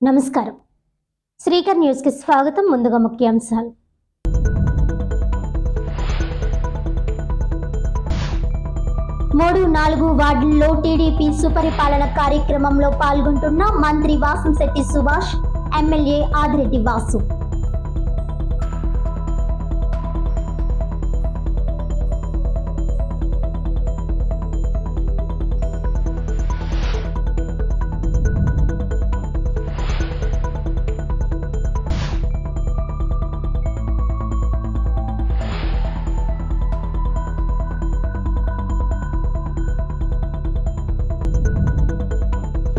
నమస్కారం. శ్రీకర్ న్యూస్ కి స్వాగతం. ముందుగా ముఖ్యాంశాలు. మూడు నాలుగు వార్డుల్లో టీడీపీ సుపరిపాలన కార్యక్రమంలో పాల్గొంటున్న మంత్రి వాసంశెట్టి సుభాష్, ఎమ్మెల్యే ఆదిరెడ్డి వాసు.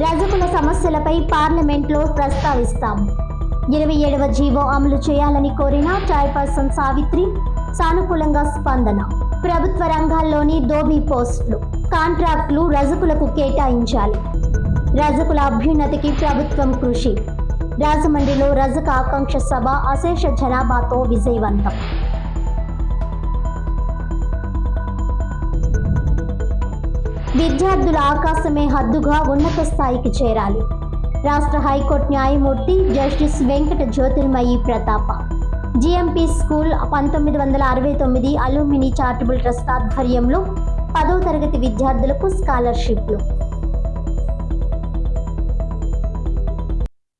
రజకుల సమస్యలపై పార్లమెంట్లో ప్రస్తావిస్తాం. 27వ జీవో అమలు చేయాలని కోరిన చైర్పర్సన్ సావిత్రి, సానుకూలంగా స్పందన. ప్రభుత్వ రంగాల్లోని దోబీ పోస్టులు, కాంట్రాక్టులు రజకులకు కేటాయించాలి. రజకుల అభ్యున్నతికి ప్రభుత్వం కృషి. రాజమండ్రిలో రజక ఆకాంక్ష సభ అశేష జనాభాతో విజయవంతం. విద్యార్థుల ఆకాశమే హద్దుగా ఉన్నత స్థాయికి చేరాలి. రాష్ట్ర హైకోర్టు న్యాయమూర్తి justice Venkata Jyothirmayi Pratapa. GMP school 1969 alumni charitable trust ఆధ్వర్యంలో 10వ తరగతి విద్యార్థులకు స్కాలర్షిప్లు.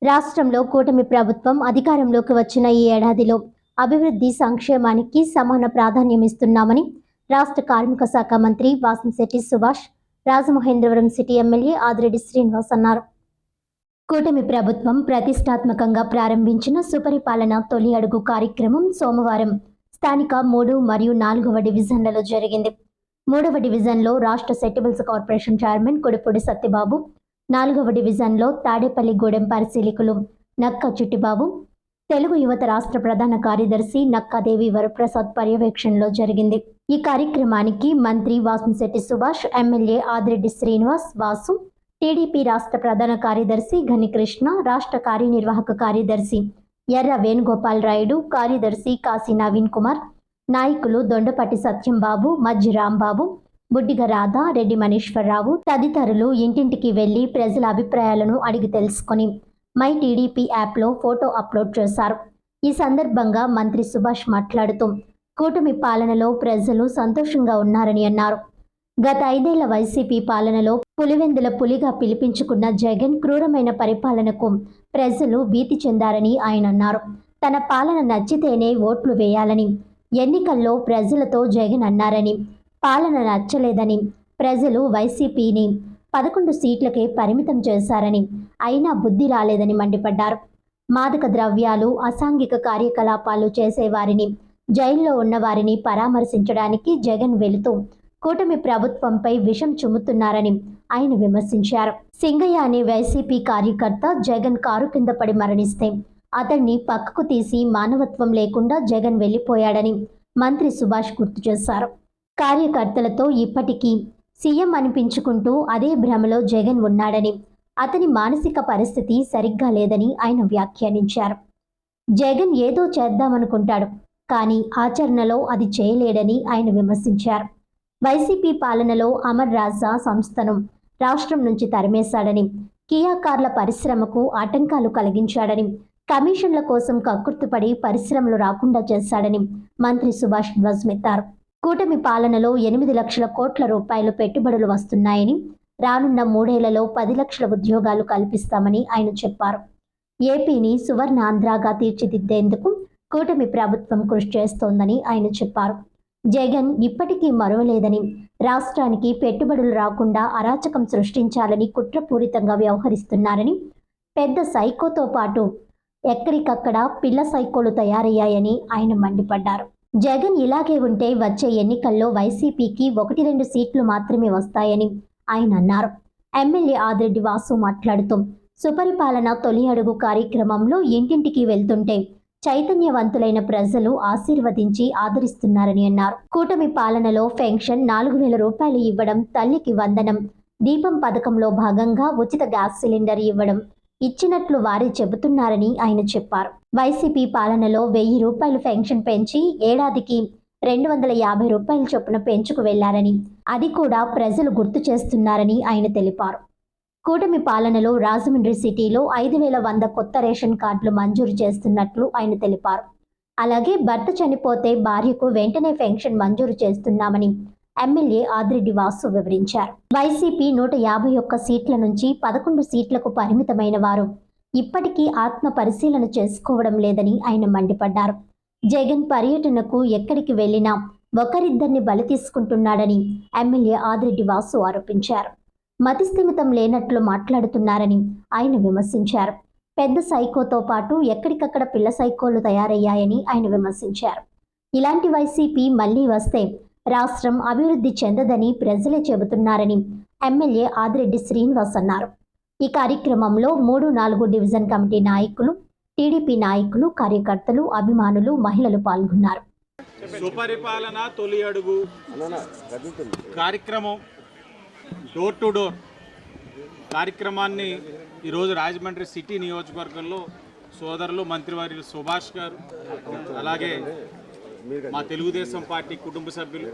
రాష్ట్రంలో కూటమి ప్రభుత్వం అధికారంలోకి వచ్చిన ఈ ఏడాదిలో అభివృద్ధి సంక్షేమానికి సమాన ప్రాధాన్యం ఇస్తున్నామని రాష్ట్ర కార్మిక శాఖ మంత్రి వాసంశెట్టి సుభాష్, రాజమహేంద్రవరం సిటీ ఎమ్మెల్యే ఆదిరెడ్డి శ్రీనివాస్ అన్నారు. కూటమి ప్రభుత్వం ప్రతిష్టాత్మకంగా ప్రారంభించిన సుపరిపాలన తొలి అడుగు కార్యక్రమం సోమవారం స్థానిక 3 మరియు 4వ డివిజన్లలో జరిగింది. 3వ డివిజన్లో రాష్ట్ర సెటిబుల్స్ కార్పొరేషన్ చైర్మన్ కొడిపూడి సత్యబాబు, 4వ డివిజన్లో తాడేపల్లిగూడెం పరిశీలకులు నక్క చిట్టిబాబు, తెలుగు యువత రాష్ట్ర ప్రధాన కార్యదర్శి నక్కాదేవి వరప్రసాద్ పర్యవేక్షణలో జరిగింది. ఈ కార్యక్రమానికి మంత్రి వాసంశెట్టి సుభాష్, ఎమ్మెల్యే ఆదిరెడ్డి శ్రీనివాస్, వాసు, టీడీపీ రాష్ట్ర ప్రధాన కార్యదర్శి ఘనికృష్ణ, రాష్ట్ర కార్యనిర్వాహక కార్యదర్శి ఎర్ర వేణుగోపాల్ రాయుడు, కార్యదర్శి కాశీ నవీన్ కుమార్, నాయకులు దొండపాటి సత్యంబాబు, మజ్జి రాంబాబు, బుడ్డిగ రాధ, రెడ్డి మనీశ్వరరావు తదితరులు ఇంటింటికి వెళ్లి ప్రజల అభిప్రాయాలను అడిగి తెలుసుకొని మై టీడీపీ యాప్లో ఫోటో అప్లోడ్ చేశారు. ఈ సందర్భంగా మంత్రి సుభాష్ మాట్లాడుతూ కూటమి పాలనలో ప్రజలు సంతోషంగా ఉన్నారని అన్నారు. గత 5 ఏళ్ల వైసీపీ పాలనలో పులివెందుల పులిగా పిలిపించుకున్న జగన్ క్రూరమైన పరిపాలనకు ప్రజలు భీతి చెందారని ఆయన అన్నారు. తన పాలన నచ్చితేనే ఓట్లు వేయాలని ఎన్నికల్లో ప్రజలతో జగన్ అన్నారని, పాలన నచ్చలేదని ప్రజలు వైసీపీని 11 సీట్లకే పరిమితం చేశారని, అయినా బుద్ధి రాలేదని మండిపడ్డారు. మాదక ద్రవ్యాలు, అసాంఘిక కార్యకలాపాలు చేసేవారిని, జైల్లో ఉన్నవారిని పరామర్శించడానికి జగన్ వెళుతూ కూటమి ప్రభుత్వంపై విషం చుమ్ముతున్నారని ఆయన విమర్శించారు. సింగయ్య అనే వైసీపీ కార్యకర్త జగన్ కారు కింద పడి మరణిస్తే అతన్ని పక్కకు తీసి మానవత్వం లేకుండా జగన్ వెళ్లిపోయాడని మంత్రి సుభాష్ గుర్తు చేశారు. కార్యకర్తలతో ఇప్పటికీ సీఎం అనిపించుకుంటూ అదే భ్రమలో జగన్ ఉన్నాడని, అతని మానసిక పరిస్థితి సరిగ్గా లేదని ఆయన వ్యాఖ్యానించారు. జగన్ ఏదో చేద్దామనుకుంటాడు, కానీ ఆచరణలో అది చేయలేడని ఆయన విమర్శించారు. వైసీపీ పాలనలో అమర్ రాజా సంస్థను రాష్ట్రం నుంచి తరిమేశాడని, కియా కార్ల పరిశ్రమకు ఆటంకాలు కలిగించాడని, కమిషన్ల కోసం కక్కుర్తిపడి పరిశ్రమలు రాకుండా చేశాడని మంత్రి సుభాష్ ధ్వజమెత్తారు. కూటమి పాలనలో 8 లక్షల కోట్ల రూపాయలు పెట్టుబడులు వస్తున్నాయని, రానున్న 3 ఏళ్లలో 10 లక్షల ఉద్యోగాలు కల్పిస్తామని ఆయన చెప్పారు. ఏపీని సువర్ణాంధ్రగా తీర్చిదిద్దేందుకు కూటమి ప్రభుత్వం కృషి చేస్తోందని ఆయన చెప్పారు. జగన్ ఇప్పటికీ మరవలేదని, రాష్ట్రానికి పెట్టుబడులు రాకుండా అరాచకం సృష్టించాలని కుట్రపూరితంగా వ్యవహరిస్తున్నారని, పెద్ద సైకోతో పాటు ఎక్కడికక్కడ పిల్ల సైకోలు తయారయ్యాయని ఆయన మండిపడ్డారు. జగన్ ఇలాగే ఉంటే వచ్చే ఎన్నికల్లో వైసీపీకి 1-2 సీట్లు మాత్రమే వస్తాయని ఆయన అన్నారు. ఎమ్మెల్యే ఆదిరెడ్డి వాసు మాట్లాడుతూ సుపరిపాలన తొలి అడుగు కార్యక్రమంలో ఇంటింటికి వెళ్తుంటే చైతన్యవంతులైన ప్రజలు ఆశీర్వదించి ఆదరిస్తున్నారని అన్నారు. కూటమి పాలనలో పెన్షన్ 4,000 రూపాయలు ఇవ్వడం, తల్లికి వందనం, దీపం పథకంలో భాగంగా ఉచిత గ్యాస్ సిలిండర్ ఇవ్వడం ఇచ్చినట్లు వారే చెబుతున్నారని ఆయన చెప్పారు. వైసీపీ పాలనలో 1,000 రూపాయలు పెన్షన్ పెంచి ఏడాదికి 250 రూపాయల చొప్పున పెంచుకు వెళ్లారని, అది కూడా ప్రజలు గుర్తు చేస్తున్నారని ఆయన తెలిపారు. కూటమి పాలనలో రాజమండ్రి సిటీలో 5,100 కొత్త రేషన్ కార్డులు మంజూరు చేస్తున్నట్లు ఆయన తెలిపారు. అలాగే భర్త చనిపోతే భార్యకు వెంటనే పెన్షన్ మంజూరు చేస్తున్నామని ఎమ్మెల్యే ఆదిరెడ్డి వాసు వివరించారు. వైసీపీ 151 సీట్ల నుంచి 11 సీట్లకు పరిమితమైన వారు ఇప్పటికీ ఆత్మ పరిశీలన చేసుకోవడం లేదని ఆయన మండిపడ్డారు. జగన్ పర్యటనకు ఎక్కడికి వెళ్లినా ఒకరిద్దరిని బలి తీసుకుంటున్నాడని ఎమ్మెల్యే ఆదిరెడ్డి వాసు ఆరోపించారు. మతిస్థిమితం లేనట్లు మాట్లాడుతున్నారని ఆయన విమర్శించారు. పెద్ద సైకోతో పాటు ఎక్కడికక్కడ పిల్ల సైకోలు తయారయ్యాయని ఆయన విమర్శించారు. ఇలాంటి వైసీపీ మళ్లీ వస్తే రాష్ట్రం అభివృద్ధి చెందదని ప్రజలే చెబుతున్నారని ఎమ్మెల్యే ఆదిరెడ్డి శ్రీనివాస్ అన్నారు. ఈ కార్యక్రమంలో 3-4 డివిజన్ కమిటీ నాయకులు, టీడీపీ నాయకులు, కార్యకర్తలు, అభిమానులు, మహిళలు పాల్గొన్నారు. సుపరిపాలన తొలి అడుగు కార్యక్రమం డోర్ టు డోర్ కార్యక్రమాన్ని ఈరోజు రాజమండ్రి సిటీ నియోజకవర్గంలో సోదరులు మంత్రివర్యులు సుభాష్ గారు, అలాగే మా తెలుగుదేశం పార్టీ కుటుంబ సభ్యులు,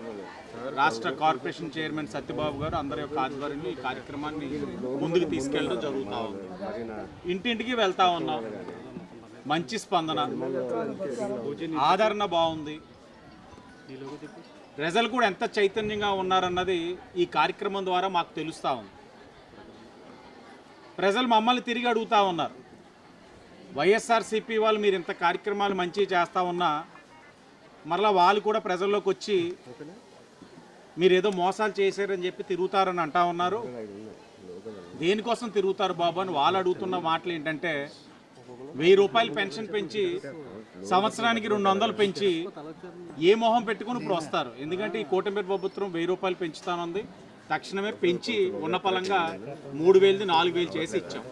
రాష్ట్ర కార్పొరేషన్ చైర్మన్ సత్యబాబు గారు అందరి యొక్క ఆధ్వర్యంలో ఈ కార్యక్రమాన్ని ముందుకు తీసుకెళ్ళడం జరుగుతూ ఉంది. ఇంటింటికి వెళ్తా ఉన్నాం. మంచి స్పందన, ఆదరణ బాగుంది. ప్రజలు కూడా ఎంత చైతన్యంగా ఉన్నారన్నది ఈ కార్యక్రమం ద్వారా మాకు తెలుస్తూ ఉంది. ప్రజలు మమ్మల్ని తిరిగి అడుగుతూ ఉన్నారు, వైఎస్ఆర్సీపీ వాళ్ళు మీరు ఇంత కార్యక్రమాలు మంచి చేస్తూ ఉన్నా మరలా వాళ్ళు కూడా ప్రజల్లోకి వచ్చి మీరు ఏదో మోసాలు చేశారని చెప్పి తిరుగుతారని అంటా ఉన్నారు. దేనికోసం తిరుగుతారు బాబు అని వాళ్ళు అడుగుతున్న మాటలు ఏంటంటే, 1000 రూపాయలు పెన్షన్ పెంచి సంవత్సరానికి 200 పెంచి ఏ మొహం పెట్టుకుని ఇప్పుడు వస్తారు. ఎందుకంటే ఈ కూటమి ప్రభుత్వం 1000 రూపాయలు పెంచుతానుంది. తక్షణమే పెంచి ఉన్న పలంగా 3000 4000 చేసి ఇచ్చాం.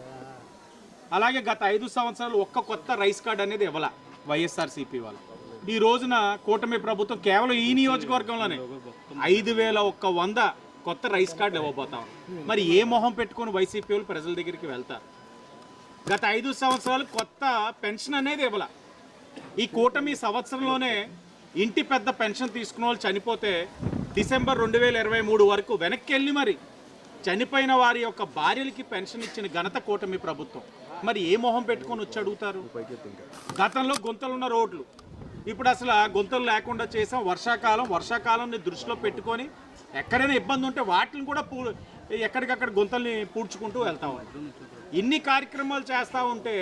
అలాగే గత 5 సంవత్సరాలు ఒక్క కొత్త రైస్ కార్డు అనేది ఇవ్వాల వైఎస్ఆర్సీపీ వాళ్ళు. ఈ రోజున కూటమి ప్రభుత్వం కేవలం ఈ నియోజకవర్గంలోనే 5,100 కొత్త రైస్ కార్డులు ఇవ్వబోతాం. మరి ఏ మొహం పెట్టుకుని వైసీపీ వాళ్ళు ప్రజల దగ్గరికి వెళ్తారు? గత 5 సంవత్సరాలు కొత్త పెన్షన్ అనేది ఇవ్వాల. ఈ కూటమి సంవత్సరంలోనే ఇంటి పెద్ద పెన్షన్ తీసుకున్న వాళ్ళు చనిపోతే డిసెంబర్ 2023 వరకు వెనక్కి వెళ్ళి మరి చనిపోయిన వారి యొక్క భార్యలకి పెన్షన్ ఇచ్చిన ఘనత కూటమి ప్రభుత్వం. మరి ఏ మొహం పెట్టుకొని వచ్చి అడుగుతారు? గతంలో గుంతలున్న రోడ్లు ఇప్పుడు అసలు ఆ గుంతలు లేకుండా చేసాం. వర్షాకాలాన్ని దృష్టిలో పెట్టుకొని ఎక్కడైనా ఇబ్బంది ఉంటే వాటిని కూడా ఎక్కడికక్కడ గుంతల్ని పూడ్చుకుంటూ వెళ్తా ఉన్నాం. ఇన్ని కార్యక్రమాలు చేస్తూ ఉంటే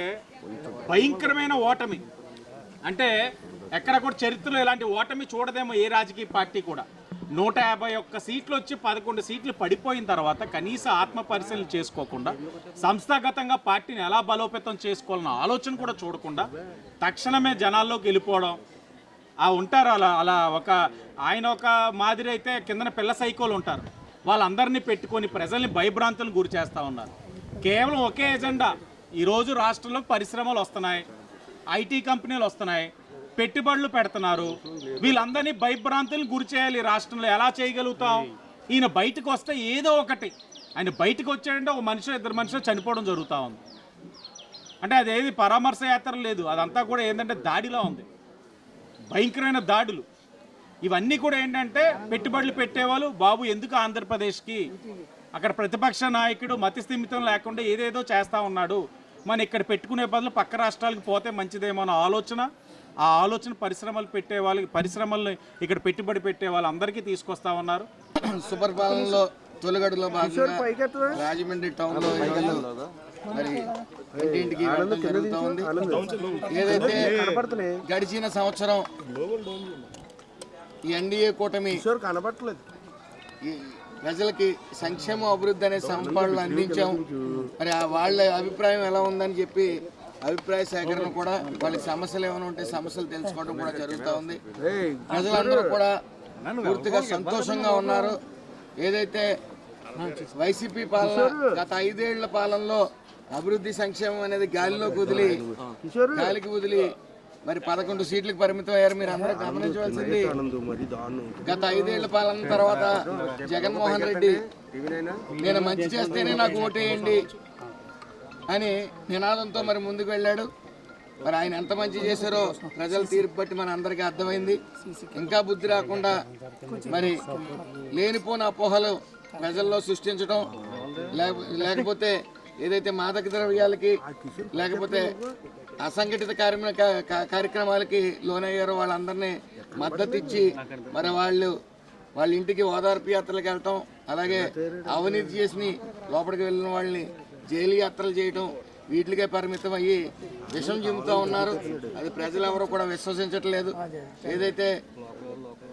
భయంకరమైన ఓటమి, అంటే ఎక్కడ కూడా చరిత్రలో ఇలాంటి ఓటమి చూడదేమో ఏ రాజకీయ పార్టీ కూడా. 151 సీట్లు వచ్చి 11 సీట్లు పడిపోయిన తర్వాత కనీస ఆత్మ పరిశీలన చేసుకోకుండా, సంస్థాగతంగా పార్టీని ఎలా బలోపేతం చేసుకోవాలన్న ఆలోచన కూడా చూడకుండా తక్షణమే జనాల్లోకి వెళ్ళిపోవడం. ఉంటారు అలా ఆయన ఒక మాదిరి అయితే కిందన పిల్ల సైకోలు ఉంటారు. వాళ్ళందరినీ పెట్టుకొని ప్రజల్ని భయభ్రాంతులను గురి చేస్తూ ఉన్నారు. కేవలం ఒకే ఎజెండా. ఈరోజు రాష్ట్రంలో పరిశ్రమలు వస్తున్నాయి, ఐటీ కంపెనీలు వస్తున్నాయి, పెట్టుబడులు పెడుతున్నారు. వీళ్ళందరినీ భయభ్రాంతులను గురి చేయాలి. రాష్ట్రంలో ఎలా చేయగలుగుతాం? ఈయన బయటకు వస్తే ఏదో ఒకటి, ఆయన బయటకు వచ్చాడంటే ఒక మనిషి 2 మనుషులు చనిపోవడం జరుగుతూ ఉంది. అంటే అదేది పరామర్శ యాత్ర లేదు, అదంతా కూడా ఏంటంటే దాడిలో ఉంది, భయంకరమైన దాడులు. ఇవన్నీ కూడా ఏంటంటే పెట్టుబడులు పెట్టేవాళ్ళు బాబు ఎందుకు ఆంధ్రప్రదేశ్కి, అక్కడ ప్రతిపక్ష నాయకుడు మతిస్థిమితం లేకుండా ఏదేదో చేస్తూ ఉన్నాడు, మనం ఇక్కడ పెట్టుకునే బదులు పక్క రాష్ట్రాలకు పోతే మంచిదేమో అన్న ఆలోచన. ఆ ఆలోచన పరిశ్రమలు పెట్టే వాళ్ళకి, పరిశ్రమల్ని ఇక్కడ పెట్టుబడి పెట్టే వాళ్ళందరికీ తీసుకొస్తా ఉన్నారు. సుపరిపాలనలో తొలగడులో భాగంగా రాజమండ్రి టౌన్లో మరి ఇంటింటికి జరుగుతూ ఉంది. ఏదైతే గడిచిన సంవత్సరం ఈ ఎన్డీఏ కూటమి ప్రజలకి సంక్షేమ అభివృద్ధి అనే సంపదలు అందించాం. మరి వాళ్ళ అభిప్రాయం ఎలా ఉందని చెప్పి అభిప్రాయ సేకరణ కూడా, వాళ్ళకి సమస్యలు ఏమైనా ఉంటే సమస్యలు తెలుసుకోవడం కూడా జరుగుతూ ఉంది. ప్రజలందరూ కూడా పూర్తిగా సంతోషంగా ఉన్నారు. ఏదైతే వైసీపీ పాలన గత 5 ఏళ్ల పాలనలో అభివృద్ధి సంక్షేమం అనేది గాలికి వదిలి మరి 11 సీట్లకు పరిమితం అయ్యారు. మీరు అందరూ గమనించవలసింది, గత 5 ఏళ్ల పాలన తర్వాత జగన్మోహన్ రెడ్డి నేను మంచి చేస్తేనే నాకు ఓటేయండి అని నినాదంతో మరి ముందుకు వెళ్ళాడు. మరి ఆయన ఎంత మంచి చేశారో ప్రజల తీర్పు బట్టి మన అందరికీ అర్థమైంది. ఇంకా బుద్ధి రాకుండా మరి లేనిపోని అపోహలు ప్రజల్లో సృష్టించడం, లేకపోతే ఏదైతే మాదక ద్రవ్యాలకి లేకపోతే అసంఘటిత కార్యక్రమాలకి లోనయ్యారో వాళ్ళందరినీ మద్దతు ఇచ్చి మరి వాళ్ళ ఇంటికి ఓదార్పు యాత్రలకు వెళ్ళటం, అలాగే అవినీతి చేసి లోపలికి వెళ్ళిన వాళ్ళని జైలు యాత్రలు చేయటం, వీటికే పరిమితం అయ్యి విషం చిమ్ముతూ ఉన్నారు. అది ప్రజలు ఎవరో కూడా విశ్వసించట్లేదు. ఏదైతే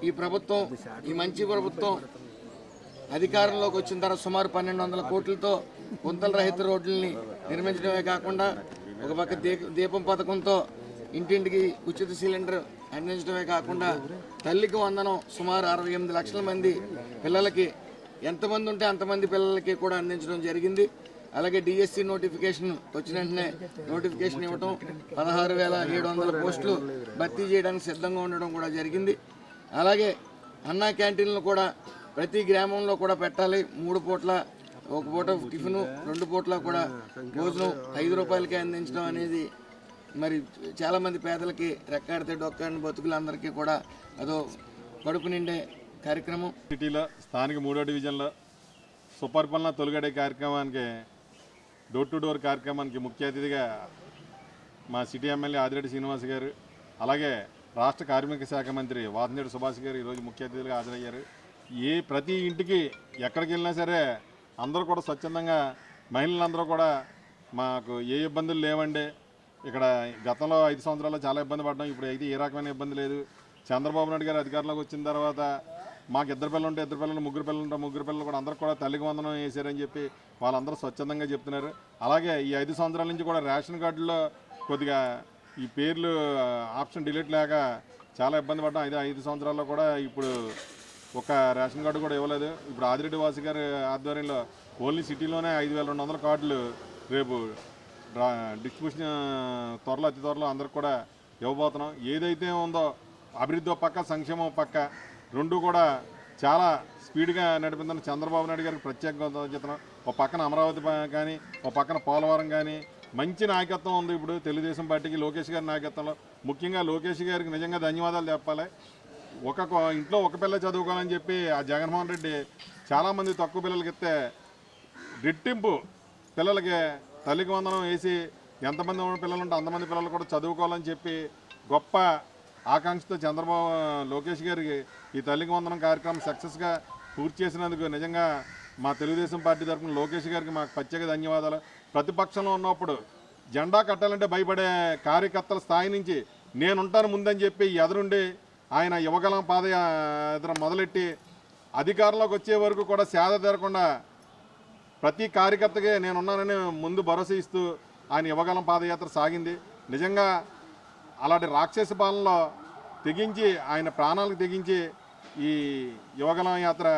ఈ ప్రభుత్వం, ఈ మంచి ప్రభుత్వం అధికారంలోకి వచ్చిన తర్వాత సుమారు 1200 కోట్లతో గుంతల రహిత రోడ్లని నిర్మించడమే కాకుండా ఒక పక్క దీపం పథకంతో ఇంటింటికి ఉచిత సిలిండర్ అందించడమే కాకుండా తల్లికి వందనం సుమారు 68 లక్షల మంది పిల్లలకి, ఎంతమంది ఉంటే అంతమంది పిల్లలకి కూడా అందించడం జరిగింది. అలాగే డిఎస్సి నోటిఫికేషన్ వచ్చిన వెంటనే నోటిఫికేషన్ ఇవ్వటం, 16,700 పోస్టులు భర్తీ చేయడానికి సిద్ధంగా ఉండడం కూడా జరిగింది. అలాగే అన్నా క్యాంటీన్లు కూడా ప్రతి గ్రామంలో కూడా పెట్టాలి. 3 పూట్ల, ఒక పూట టిఫిను, 2 పూట్ల కూడా భోజనం 5 రూపాయలకే అందించడం అనేది మరి చాలామంది పేదలకి రెక్కాడితే డొక్కాడిన బతుకులందరికీ కూడా అదో కడుపు నిండే కార్యక్రమం. సిటీలో స్థానిక 3వ డివిజన్లో సుపరిపాలన తొలగడే కార్యక్రమానికి, డోర్ టు డోర్ కార్యక్రమానికి ముఖ్య అతిథిగా మా సిటీ ఎమ్మెల్యే ఆదిరెడ్డి శ్రీనివాస్ గారు, అలాగే రాష్ట్ర కార్మిక శాఖ మంత్రి వాసిరెడ్డి సుభాష్ గారు ఈరోజు ముఖ్య అతిథులుగా హాజరయ్యారు. ప్రతి ఇంటికి ఎక్కడికి వెళ్ళినా సరే అందరూ కూడా స్వచ్ఛందంగా, మహిళలందరూ కూడా మాకు ఏ ఇబ్బందులు లేవండి, ఇక్కడ గతంలో 5 సంవత్సరాల్లో చాలా ఇబ్బంది పడ్డాం, ఇప్పుడు అయితే ఏ రకమైన ఇబ్బంది లేదు. చంద్రబాబు నాయుడు గారు అధికారంలోకి వచ్చిన తర్వాత మాకు 2 పిల్లలు ఉంటే 2 పిల్లలు, 3 పిల్లలు ఉంటే 3 పిల్లలు కూడా అందరూ కూడా తల్లికి వందనం వేసారని చెప్పి వాళ్ళందరూ స్వచ్ఛందంగా చెప్తున్నారు. అలాగే ఈ 5 సంవత్సరాల నుంచి కూడా రేషన్ కార్డులో కొద్దిగా ఈ పేర్లు ఆప్షన్ డిలీట్ లేక చాలా ఇబ్బంది పడ్డాం. 5 సంవత్సరాల్లో కూడా ఇప్పుడు ఒక రేషన్ కార్డు కూడా ఇవ్వలేదు. ఇప్పుడు ఆదిరెడ్డి వాసి గారి ఆధ్వర్యంలో ఓన్లీ సిటీలోనే 5,200 కార్డులు రేపు డిస్ట్రిబ్యూషన్ అతి త్వరలో అందరికి కూడా ఇవ్వబోతున్నాం. ఏదైతే ఉందో అభివృద్ధి పక్క, సంక్షేమం పక్క రెండు కూడా చాలా స్పీడ్గా నడిపిందని చంద్రబాబు నాయుడు గారికి ప్రత్యేకంగా చెప్తున్నాం. ఒక పక్కన అమరావతి కానీ, ఒక పక్కన పోలవరం కానీ మంచి నాయకత్వం ఉంది ఇప్పుడు తెలుగుదేశం పార్టీకి, లోకేష్ గారి నాయకత్వంలో. ముఖ్యంగా లోకేష్ గారికి నిజంగా ధన్యవాదాలు చెప్పాలి. ఇంట్లో ఒక పిల్ల చదువుకోవాలని చెప్పి ఆ జగన్మోహన్ రెడ్డి చాలామంది తక్కువ పిల్లలకి ఇస్తే రెట్టింపు పిల్లలకి తల్లికి వందనం వేసి ఎంతమంది పిల్లలు ఉంటే అంతమంది పిల్లలు కూడా చదువుకోవాలని చెప్పి గొప్ప ఆకాంక్షతో లోకేష్ గారికి ఈ తల్లికి వందనం కార్యక్రమం సక్సెస్గా పూర్తి చేసినందుకు నిజంగా మా తెలుగుదేశం పార్టీ తరఫున లోకేష్ గారికి మాకు ప్రత్యేక ధన్యవాదాలు. ప్రతిపక్షంలో ఉన్నప్పుడు జెండా కట్టాలంటే భయపడే కార్యకర్తల స్థాయి నుంచి నేనుంటాను ముందని చెప్పి ఎదురుండి ఆయన యువగలం పాదయాత్ర మొదలెట్టి అధికారంలోకి వచ్చే వరకు కూడా సేద తీరకుండా ప్రతి కార్యకర్తకి నేనున్నానని ముందు భరోసా ఇస్తూ ఆయన యువగలం పాదయాత్ర సాగింది. నిజంగా అలాంటి రాక్షస పాలనలో తెగించి, ఆయన ప్రాణాలకు తెగించి ఈ యువగలం యాత్ర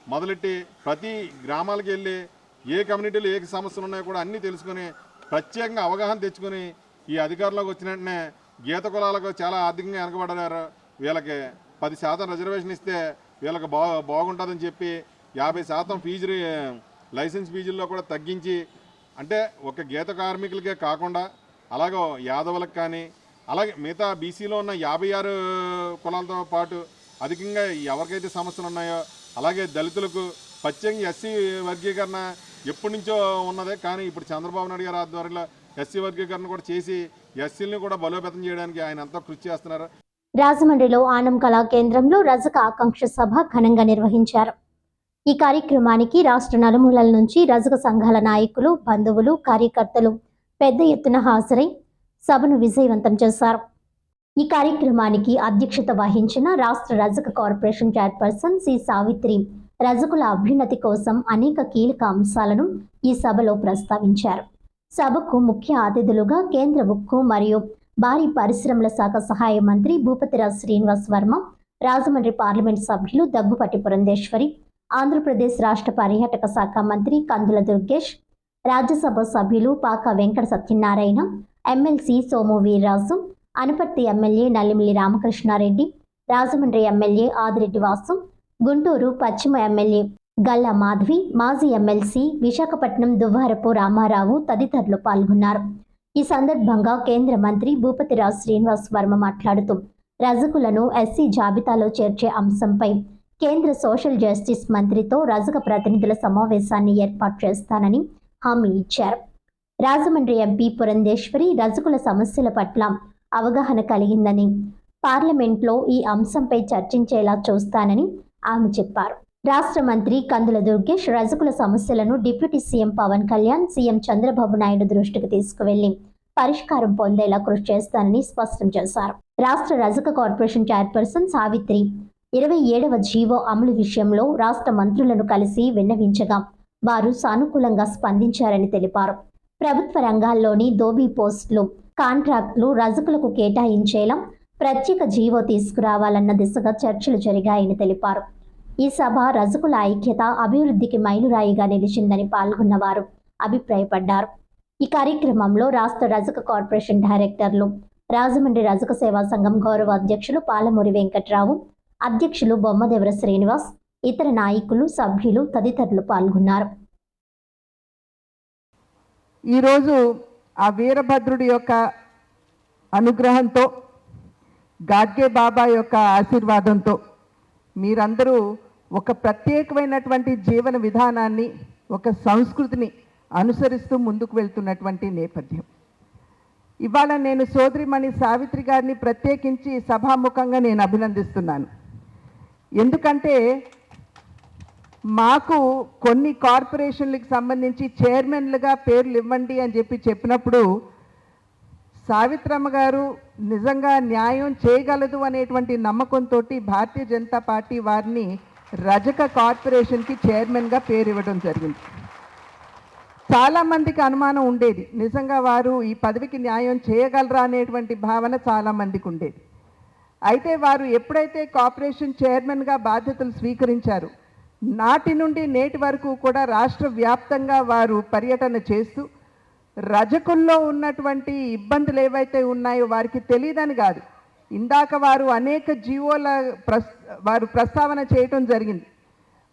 మొదలెట్టి ప్రతి గ్రామాలకు వెళ్ళి ఏ కమ్యూనిటీలో ఏ సమస్యలు ఉన్నాయో కూడా అన్నీ తెలుసుకొని ప్రత్యేకంగా అవగాహన తెచ్చుకొని ఈ అధికారంలోకి వచ్చిన వెంటనే గీత కులాలకు చాలా ఆర్థికంగా వెనకబడ్డారు. వీళ్ళకి 10% రిజర్వేషన్ ఇస్తే వీళ్ళకి బాగుంటుందని చెప్పి 50% లైసెన్స్ ఫీజుల్లో కూడా తగ్గించి, అంటే ఒక గీత కార్మికులకే కాకుండా అలాగే యాదవులకు కానీ, అలాగే మిగతా బీసీలో ఉన్న 56 కులాలతో పాటు అధికంగా ఎవరికైతే సమస్యలు ఉన్నాయో, అలాగే దళితులకు ప్రత్యేకంగా ఎస్సీ వర్గీకరణ ఎప్పటి నుంచో ఉన్నదే, కానీ ఇప్పుడు చంద్రబాబు నాయుడు గారి ఆధ్వర్యంలో ఎస్సీ వర్గీకరణ కూడా చేసి ఎస్సీలని కూడా బలోపేతం చేయడానికి ఆయన ఎంతో కృషి చేస్తున్నారు. రాజమండ్రిలో ఆనం కళా కేంద్రంలో రజక ఆకాంక్ష సభ ఘనంగా నిర్వహించారు. ఈ కార్యక్రమానికి రాష్ట్ర నలుమూలల నుంచి రజక సంఘాల నాయకులు, బంధువులు, కార్యకర్తలు పెద్ద ఎత్తున హాజరై సభను విజయవంతం చేశారు. ఈ కార్యక్రమానికి అధ్యక్షత వహించిన రాష్ట్ర రజక కార్పొరేషన్ చైర్పర్సన్ సి సావిత్రి రజకుల అభ్యున్నతి కోసం అనేక కీలక అంశాలను ఈ సభలో ప్రస్తావించారు. సభకు ముఖ్య అతిథులుగా కేంద్ర ఉక్కు మరియు భారీ పరిశ్రమల శాఖ సహాయ మంత్రి భూపతిరాజు శ్రీనివాస్ వర్మ, రాజమండ్రి పార్లమెంట్ సభ్యులు దగ్గుపాటి పురంధేశ్వరి, ఆంధ్రప్రదేశ్ రాష్ట్ర పర్యాటక శాఖ మంత్రి కందుల దుర్గేష్, రాజ్యసభ సభ్యులు Paka Venkata Satyanarayana, MLC Somu Veerraju, Anaparthi MLA Nallimilli Ramakrishna Reddy, Rajahmundry MLA Adireddy Vasu, Guntur పశ్చిమ ఎమ్మెల్యే గల్లా మాధవి, మాజీ ఎమ్మెల్సీ విశాఖపట్నం దువ్వారపు రామారావు తదితరులు పాల్గొన్నారు. ఈ సందర్భంగా కేంద్ర మంత్రి భూపతిరాజు శ్రీనివాస్ వర్మ మాట్లాడుతూ రజకులను ఎస్సీ జాబితాలో చేర్చే అంశంపై కేంద్ర సోషల్ జస్టిస్ మంత్రితో రజక ప్రతినిధుల సమావేశాన్ని ఏర్పాటు చేస్తానని హామీ ఇచ్చారు. రాజమండ్రి ఎంపీ పురంధేశ్వరి రజకుల సమస్యల పట్ల అవగాహన కలిగిందని, పార్లమెంట్లో ఈ అంశంపై చర్చించేలా చూస్తానని ఆమె చెప్పారు. రాష్ట్ర మంత్రి కందుల దుర్గేష్ రజకుల సమస్యలను deputy CM Pawan Kalyan, CM Chandrababu Naidu దృష్టికి తీసుకువెళ్లి పరిష్కారం పొందేలా కృషి చేస్తానని స్పష్టం చేశారు. రాష్ట్ర రజక కార్పొరేషన్ చైర్పర్సన్ సావిత్రి 27వ జీవో అమలు విషయంలో రాష్ట్ర మంత్రులను కలిసి విన్నవించగా వారు సానుకూలంగా స్పందించారని తెలిపారు. ప్రభుత్వ రంగాల్లోని దోబీ పోస్టులు, కాంట్రాక్టులు రజకులకు కేటాయించేలా ప్రత్యేక జీవో తీసుకురావాలన్న దిశగా చర్చలు జరిగాయని తెలిపారు. ఈ సభ రజకుల ఐక్యత, అభివృద్ధికి మైలురాయిగా నిలిచిందని పాల్గొన్నవారు అభిప్రాయపడ్డారు. ఈ కార్యక్రమంలో రాష్ట్ర రజక కార్పొరేషన్ డైరెక్టర్లు, రాజమండ్రి రజక సేవా సంఘం గౌరవ అధ్యక్షులు పాలమూరి వెంకట్రావు, అధ్యక్షులు బొమ్మదేవర శ్రీనివాస్, ఇతర నాయకులు, సభ్యులు తదితరులు పాల్గొన్నారు. ఈరోజు ఆ వీరభద్రుడి యొక్క అనుగ్రహంతో, గాడ్గే బాబా యొక్క ఆశీర్వాదంతో మీరందరూ ఒక ప్రత్యేకమైనటువంటి జీవన విధానాన్ని, ఒక సంస్కృతిని అనుసరిస్తూ ముందుకు వెళ్తున్నటువంటి నేపథ్యం. ఇవాళ నేను సోదరిమణి సావిత్రి గారిని ప్రత్యేకించి సభాముఖంగా నేను అభినందిస్తున్నాను. ఎందుకంటే మాకు కొన్ని కార్పొరేషన్లకు సంబంధించి చైర్మన్లుగా పేర్లు ఇవ్వండి అని చెప్పినప్పుడు సావిత్రమ్మ గారు నిజంగా న్యాయం చేయగలదు అనేటువంటి నమ్మకంతో భారతీయ జనతా పార్టీ వారిని రజక కార్పొరేషన్కి చైర్మన్గా పేరు ఇవ్వడం జరిగింది. చాలామందికి అనుమానం ఉండేది, నిజంగా వారు ఈ పదవికి న్యాయం చేయగలరా అనేటువంటి భావన చాలామందికి ఉండేది. అయితే వారు ఎప్పుడైతే కార్పొరేషన్ చైర్మన్గా బాధ్యతలు స్వీకరించారు, నాటి నుండి నేటి వరకు కూడా రాష్ట్ర వ్యాప్తంగా వారు పర్యటన చేస్తూ రజకుల్లో ఉన్నటువంటి ఇబ్బందులు ఏవైతే ఉన్నాయో వారికి తెలియదని కాదు, ఇందాక వారు అనేక జీవోల వారు ప్రస్తావన చేయటం జరిగింది.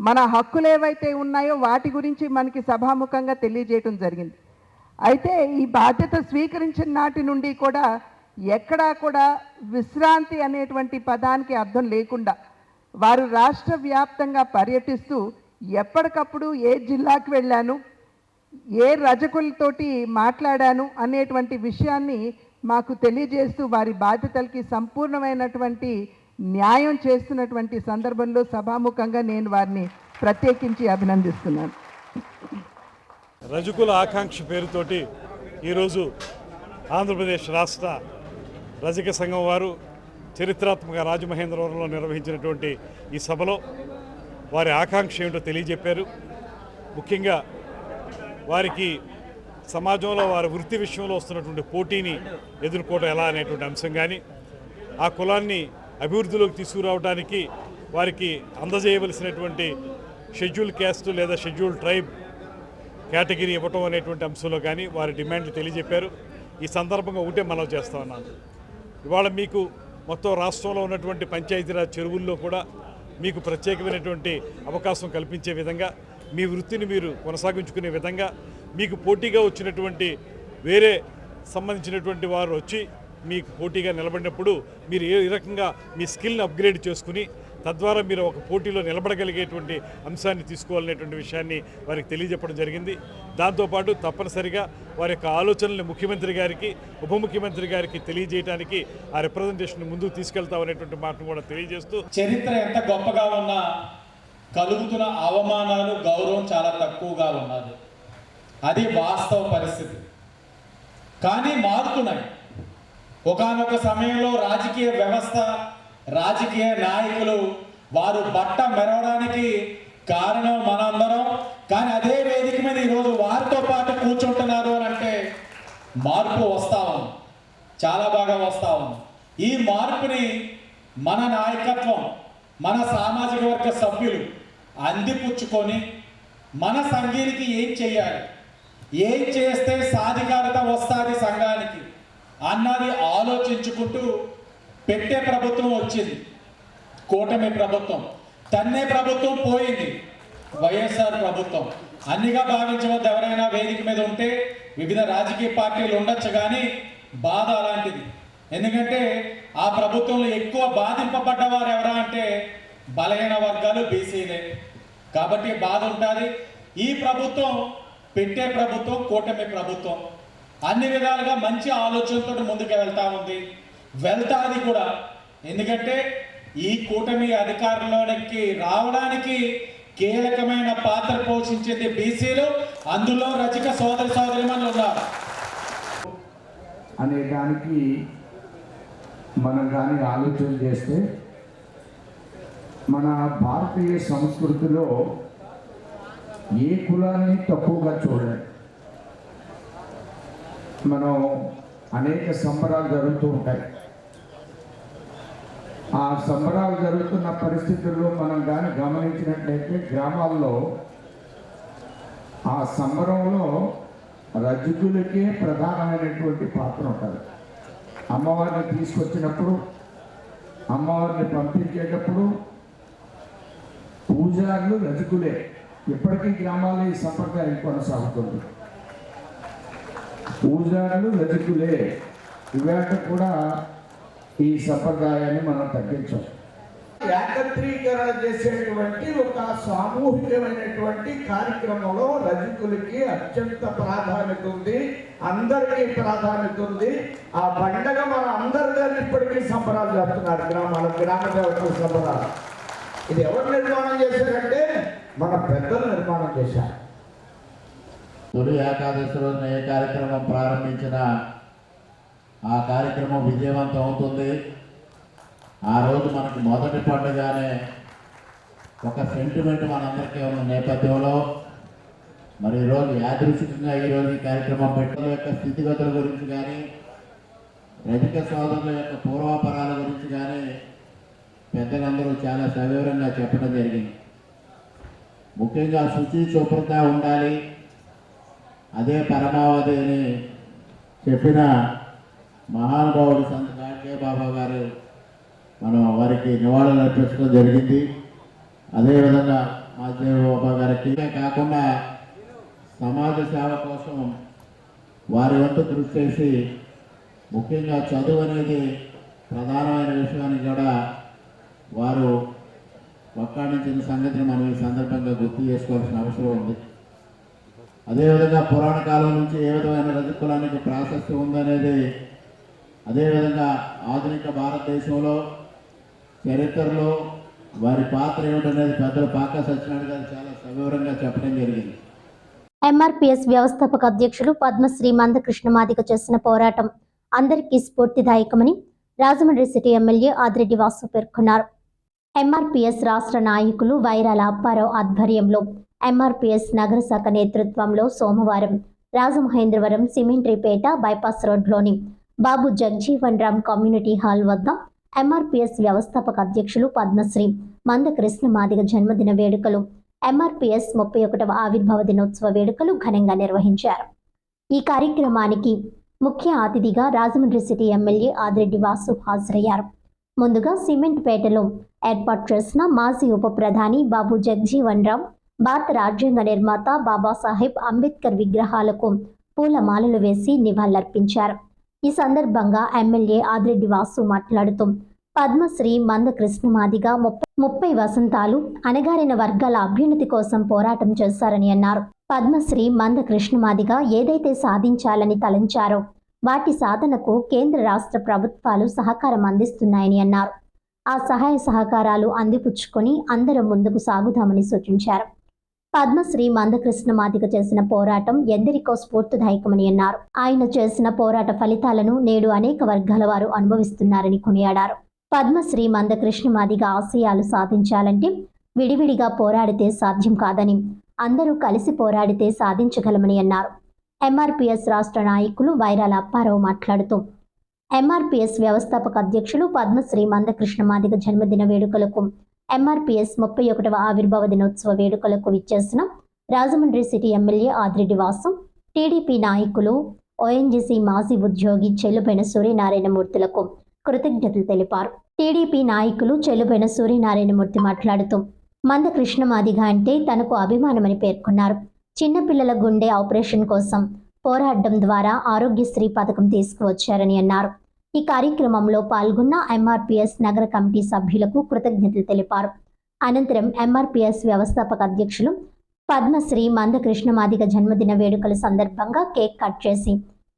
మన హక్కులు ఏవైతే ఉన్నాయో వాటి గురించి మనకి సభాముఖంగా తెలియజేయటం జరిగింది. అయితే ఈ బాధ్యత స్వీకరించిన నాటి నుండి కూడా ఎక్కడా కూడా విశ్రాంతి అనేటువంటి పదానికి అర్థం లేకుండా వారు రాష్ట్ర వ్యాప్తంగా పర్యటిస్తూ ఎప్పటికప్పుడు ఏ జిల్లాకు వెళ్ళాను, ఏ రజకులతోటి మాట్లాడాను అనేటువంటి విషయాన్ని మాకు తెలియజేస్తూ వారి బాధ్యతలకి సంపూర్ణమైనటువంటి న్యాయం చేస్తున్నటువంటి సందర్భంలో సభాముఖంగా నేను వారిని ప్రత్యేకించి అభినందిస్తున్నాను. రజకుల ఆకాంక్ష పేరుతోటి ఈరోజు ఆంధ్రప్రదేశ్ రాష్ట్ర రజక సంఘం వారు చరిత్రాత్మక రాజమహేంద్రవరంలో నిర్వహించినటువంటి ఈ సభలో వారి ఆకాంక్ష ఏమిటో తెలియజెప్పారు. ముఖ్యంగా వారికి సమాజంలో వారి వృత్తి విషయంలో వస్తున్నటువంటి పోటీని ఎదుర్కోవడం ఎలా అనేటువంటి అంశం కానీ, ఆ కులాన్ని అభివృద్ధిలోకి తీసుకురావడానికి వారికి అందజేయవలసినటువంటి షెడ్యూల్ క్యాస్ట్ లేదా షెడ్యూల్ ట్రైబ్ కేటగిరీ ఇవ్వటం అనేటువంటి అంశంలో కానీ వారి డిమాండ్లు తెలియజెప్పారు. ఈ సందర్భంగా ఒకటే మనవి చేస్తా ఉన్నాను, ఇవాళ మీకు మొత్తం రాష్ట్రంలో ఉన్నటువంటి పంచాయతీరాజ్ చెరువుల్లో కూడా మీకు ప్రత్యేకమైనటువంటి అవకాశం కల్పించే విధంగా, మీ వృత్తిని మీరు కొనసాగించుకునే విధంగా, మీకు పోటీగా వచ్చినటువంటి వేరే సంబంధించినటువంటి వారు వచ్చి మీకు పోటీగా నిలబడినప్పుడు మీరు ఏ రకంగా మీ స్కిల్ని అప్గ్రేడ్ చేసుకుని తద్వారా మీరు ఒక పోటీలో నిలబడగలిగేటువంటి అంశాన్ని తీసుకోవాలనేటువంటి విషయాన్ని వారికి తెలియజెప్పడం జరిగింది. దాంతోపాటు తప్పనిసరిగా వారి యొక్క ఆలోచనల్ని ముఖ్యమంత్రి గారికి, ఉప ముఖ్యమంత్రి గారికి తెలియజేయడానికి ఆ రిప్రజెంటేషన్ ముందుకు తీసుకెళ్తామనేటువంటి మాటను కూడా తెలియజేస్తూ, చరిత్ర ఎంత గొప్పగా ఉన్నా కలుగుతున్న అవమానాలు, గౌరవం చాలా తక్కువగా ఉన్నది. అది వాస్తవ పరిస్థితి. కానీ మారుతున్నాయి. ఒకానొక సమయంలో రాజకీయ వ్యవస్థ, రాజకీయ నాయకులు వారు బట్ట మెరవడానికి కారణం మనందరం. కానీ అదే వేదిక మీద ఈరోజు వారితో పాటు కూర్చుంటున్నారు అని అంటే మార్పు వస్తా ఉంది, చాలా బాగా వస్తా ఉంది. ఈ మార్పుని మన నాయకత్వం, మన సామాజిక వర్గ సభ్యులు అందిపుచ్చుకొని మన సంఘీనికి ఏం చేయాలి, ఏం చేస్తే సాధికారత వస్తుంది సంఘానికి అన్నది ఆలోచించుకుంటూ పెట్టే ప్రభుత్వం వచ్చింది. కూటమి ప్రభుత్వం, తన్నే ప్రభుత్వం పోయింది, వైఎస్ఆర్ ప్రభుత్వం. అన్నిగా భావించవద్దు. ఎవరైనా వేదిక మీద ఉంటే వివిధ రాజకీయ పార్టీలు ఉండొచ్చు, కానీ బాధ అలాంటిది. ఎందుకంటే ఆ ప్రభుత్వంలో ఎక్కువ బాధింపబడ్డవారు ఎవరా అంటే బలహీన వర్గాలు బీసీలే. కాబట్టి బాధ ఉంటుంది. ఈ ప్రభుత్వం పెట్టే ప్రభుత్వం కూటమి ప్రభుత్వం అన్ని విధాలుగా మంచి ఆలోచనతో ముందుకు వెళ్తాది కూడా. ఎందుకంటే ఈ కూటమి అధికారంలోకి రావడానికి కీలకమైన పాత్ర పోషించేది బీసీలు, అందులో రజక సోదరిమణులు ఉన్నారు అనే దానికి మనం కానీ ఆలోచన చేస్తే మన భారతీయ సంస్కృతిలో ఏ కులాన్ని తక్కువగా చూడలేదు. మనం అనేక సంబరాలు జరుగుతూ ఉంటాయి. ఆ సంబరాలు జరుగుతున్న పరిస్థితుల్లో మనం కానీ గమనించినట్లయితే గ్రామాల్లో ఆ సంబరంలో రజకులకే ప్రధానమైనటువంటి పాత్ర ఉంటుంది. అమ్మవారిని తీసుకొచ్చినప్పుడు, అమ్మవారిని పంపించేటప్పుడు పూజారులు రజకులే. ఇప్పటికీ గ్రామాల్లో ఈ సంప్రదాయం కొనసాగుతుంది. పూజారులు రజకులే. ఇవాళ కూడా ఈ సంప్రదాయాన్ని మనం తగ్గించాం. ఏకత్రీకరణ చేసేటువంటి ఒక సామూహికమైనటువంటి కార్యక్రమంలో రజకులకి అత్యంత ప్రాధాన్యత ఉంది, అందరికీ ప్రాధాన్యత ఉంది. ఆ పండగ మన అందరి ఇప్పటికీ సంబరాలు చేస్తున్నారు. గ్రామ దేవతల సంబరాలు. ఇది ఎవరు నిర్మాణం చేశారంటే మన పెద్దలు నిర్మాణం చేశారు. తొలి ఏకాదశి రోజున ఏ కార్యక్రమం ప్రారంభించినా ఆ కార్యక్రమం విజయవంతం అవుతుంది. ఆ రోజు మనకి మొదటి పండుగనే ఒక సెంటిమెంట్ మనందరికీ ఉన్న నేపథ్యంలో మరి ఈరోజు యాదృచ్ఛికంగా ఈరోజు ఈ కార్యక్రమం పెట్టడం యొక్క స్థితిగతుల గురించి కానీ, రజక సోదరుల యొక్క పూర్వాపరాల గురించి కానీ పెద్దలందరూ చాలా సవివరంగా చెప్పడం జరిగింది. ముఖ్యంగా శుచి శుభ్రత ఉండాలి, అదే పరమావధి అని చెప్పిన మహానుభావుడు సంత గాడ్గే బాబా గారు మనం వారికి నివాళులు అర్పించడం జరిగింది. అదేవిధంగా మాదేవ బాబా గారికి కాకుండా సమాజ సేవ కోసం వారి వంతు కృషి చేసి, ముఖ్యంగా చదువు అనేది ప్రధానమైన విషయాన్ని కూడా వారు వక్కాణించిన సంగతిని మనం ఈ సందర్భంగా గుర్తు చేసుకోవాల్సిన అవసరం ఉంది. అదేవిధంగా పురాణ కాలం నుంచి ఏ విధమైన రజకులానికి ప్రాశస్త్యం ఉందనేది, అదేవిధంగా ఆధునిక భారతదేశంలో చరిత్రలో వారి పాత్ర ఏమిటనేది పెద్దలు పాకా సత్యనారాయణ గారు చాలా సవివరంగా చెప్పడం జరిగింది. ఎంఆర్పీఎస్ వ్యవస్థాపక అధ్యక్షులు పద్మశ్రీ మందకృష్ణ మాదిగ చేసిన పోరాటం అందరికీ స్ఫూర్తిదాయకమని రాజమండ్రి సిటీ ఎమ్మెల్యే ఆదిరెడ్డి వాసు పేర్కొన్నారు. ఎంఆర్పీఎస్ రాష్ట్ర నాయకులు వైరాల అప్పారావు ఆధ్వర్యంలో ఎంఆర్పీఎస్ నగర శాఖ నేతృత్వంలో సోమవారం రాజమహేంద్రవరం సిమెంట్రీపేట బైపాస్ రోడ్లోని బాబు జగజీవన్ రామ్ కమ్యూనిటీ హాల్ వద్ద ఎంఆర్పీఎస్ వ్యవస్థాపక అధ్యక్షులు పద్మశ్రీ మందకృష్ణ మాదిగ జన్మదిన వేడుకలు, ఎంఆర్పీఎస్ 31వ ఆవిర్భావ దినోత్సవ వేడుకలు ఘనంగా నిర్వహించారు. ఈ కార్యక్రమానికి ముఖ్య అతిథిగా రాజమండ్రి సిటీ ఎమ్మెల్యే ఆదిరెడ్డి వాసు హాజరయ్యారు. ముందుగా సిమెంట్పేటలో ఏర్పాటు చేసిన మాజీ ఉప ప్రధాని బాబు జగజీవన్ రామ్, భారత రాజ్యాంగ నిర్మాత బాబాసాహెబ్ అంబేద్కర్ విగ్రహాలకు పూలమాలలు వేసి నివాళులర్పించారు. ఈ సందర్భంగా ఎమ్మెల్యే ఆదిరెడ్డి వాసు మాట్లాడుతూ పద్మశ్రీ మందకృష్ణ మాదిగ 30 వసంతాలు అణగారిన వర్గాల అభ్యున్నతి కోసం పోరాటం చేశారని అన్నారు. పద్మశ్రీ మందకృష్ణ మాదిగ ఏదైతే సాధించాలని తలంచారో వాటి సాధనకు కేంద్ర రాష్ట్ర ప్రభుత్వాలు సహకారం అందిస్తున్నాయని అన్నారు. ఆ సహాయ సహకారాలు అందిపుచ్చుకొని అందరం ముందుకు సాగుదామని సూచించారు. పద్మశ్రీ మందకృష్ణ మాదిగ చేసిన పోరాటం ఎందరికో స్ఫూర్తిదాయకమని అన్నారు. ఆయన చేసిన పోరాట ఫలితాలను నేడు అనేక వర్గాల వారు అనుభవిస్తున్నారని కొనియాడారు. పద్మశ్రీ మందకృష్ణ మాదిగ ఆశయాలు సాధించాలంటే విడివిడిగా పోరాడితే సాధ్యం కాదని, అందరూ కలిసి పోరాడితే సాధించగలమని అన్నారు. ఎంఆర్పీఎస్ రాష్ట్ర నాయకులు వైరాల అప్పారావు మాట్లాడుతూ ఎంఆర్పీఎస్ వ్యవస్థాపక అధ్యక్షులు పద్మశ్రీ మందకృష్ణ మాదిగ జన్మదిన వేడుకలకు, ఎంఆర్పీఎస్ 31వ ఆవిర్భావ దినోత్సవ వేడుకలకు విచ్చేసిన Rajahmundry city MLA Adireddy Vasu, TDP నాయకులు, ఓఎన్జీసీ మాజీ ఉద్యోగి చెల్లుబైన సూర్యనారాయణమూర్తులకు కృతజ్ఞతలు తెలిపారు. టీడీపీ నాయకులు చెల్లుబైన సూర్యనారాయణమూర్తి మాట్లాడుతూ మందకృష్ణ మాదిగ అంటే తనకు అభిమానమని పేర్కొన్నారు. చిన్నపిల్లల గుండె ఆపరేషన్ కోసం పోరాడడం ద్వారా ఆరోగ్యశ్రీ పథకం తీసుకువచ్చారని అన్నారు. ఈ కార్యక్రమంలో పాల్గొన్న ఎంఆర్పీఎస్ నగర కమిటీ సభ్యులకు కృతజ్ఞతలు తెలిపారు. అనంతరం ఎంఆర్పిఎస్ వ్యవస్థాపక అధ్యక్షులు పద్మశ్రీ మందకృష్ణ మాదిగ జన్మదిన వేడుకల సందర్భంగా కేక్ కట్ చేసి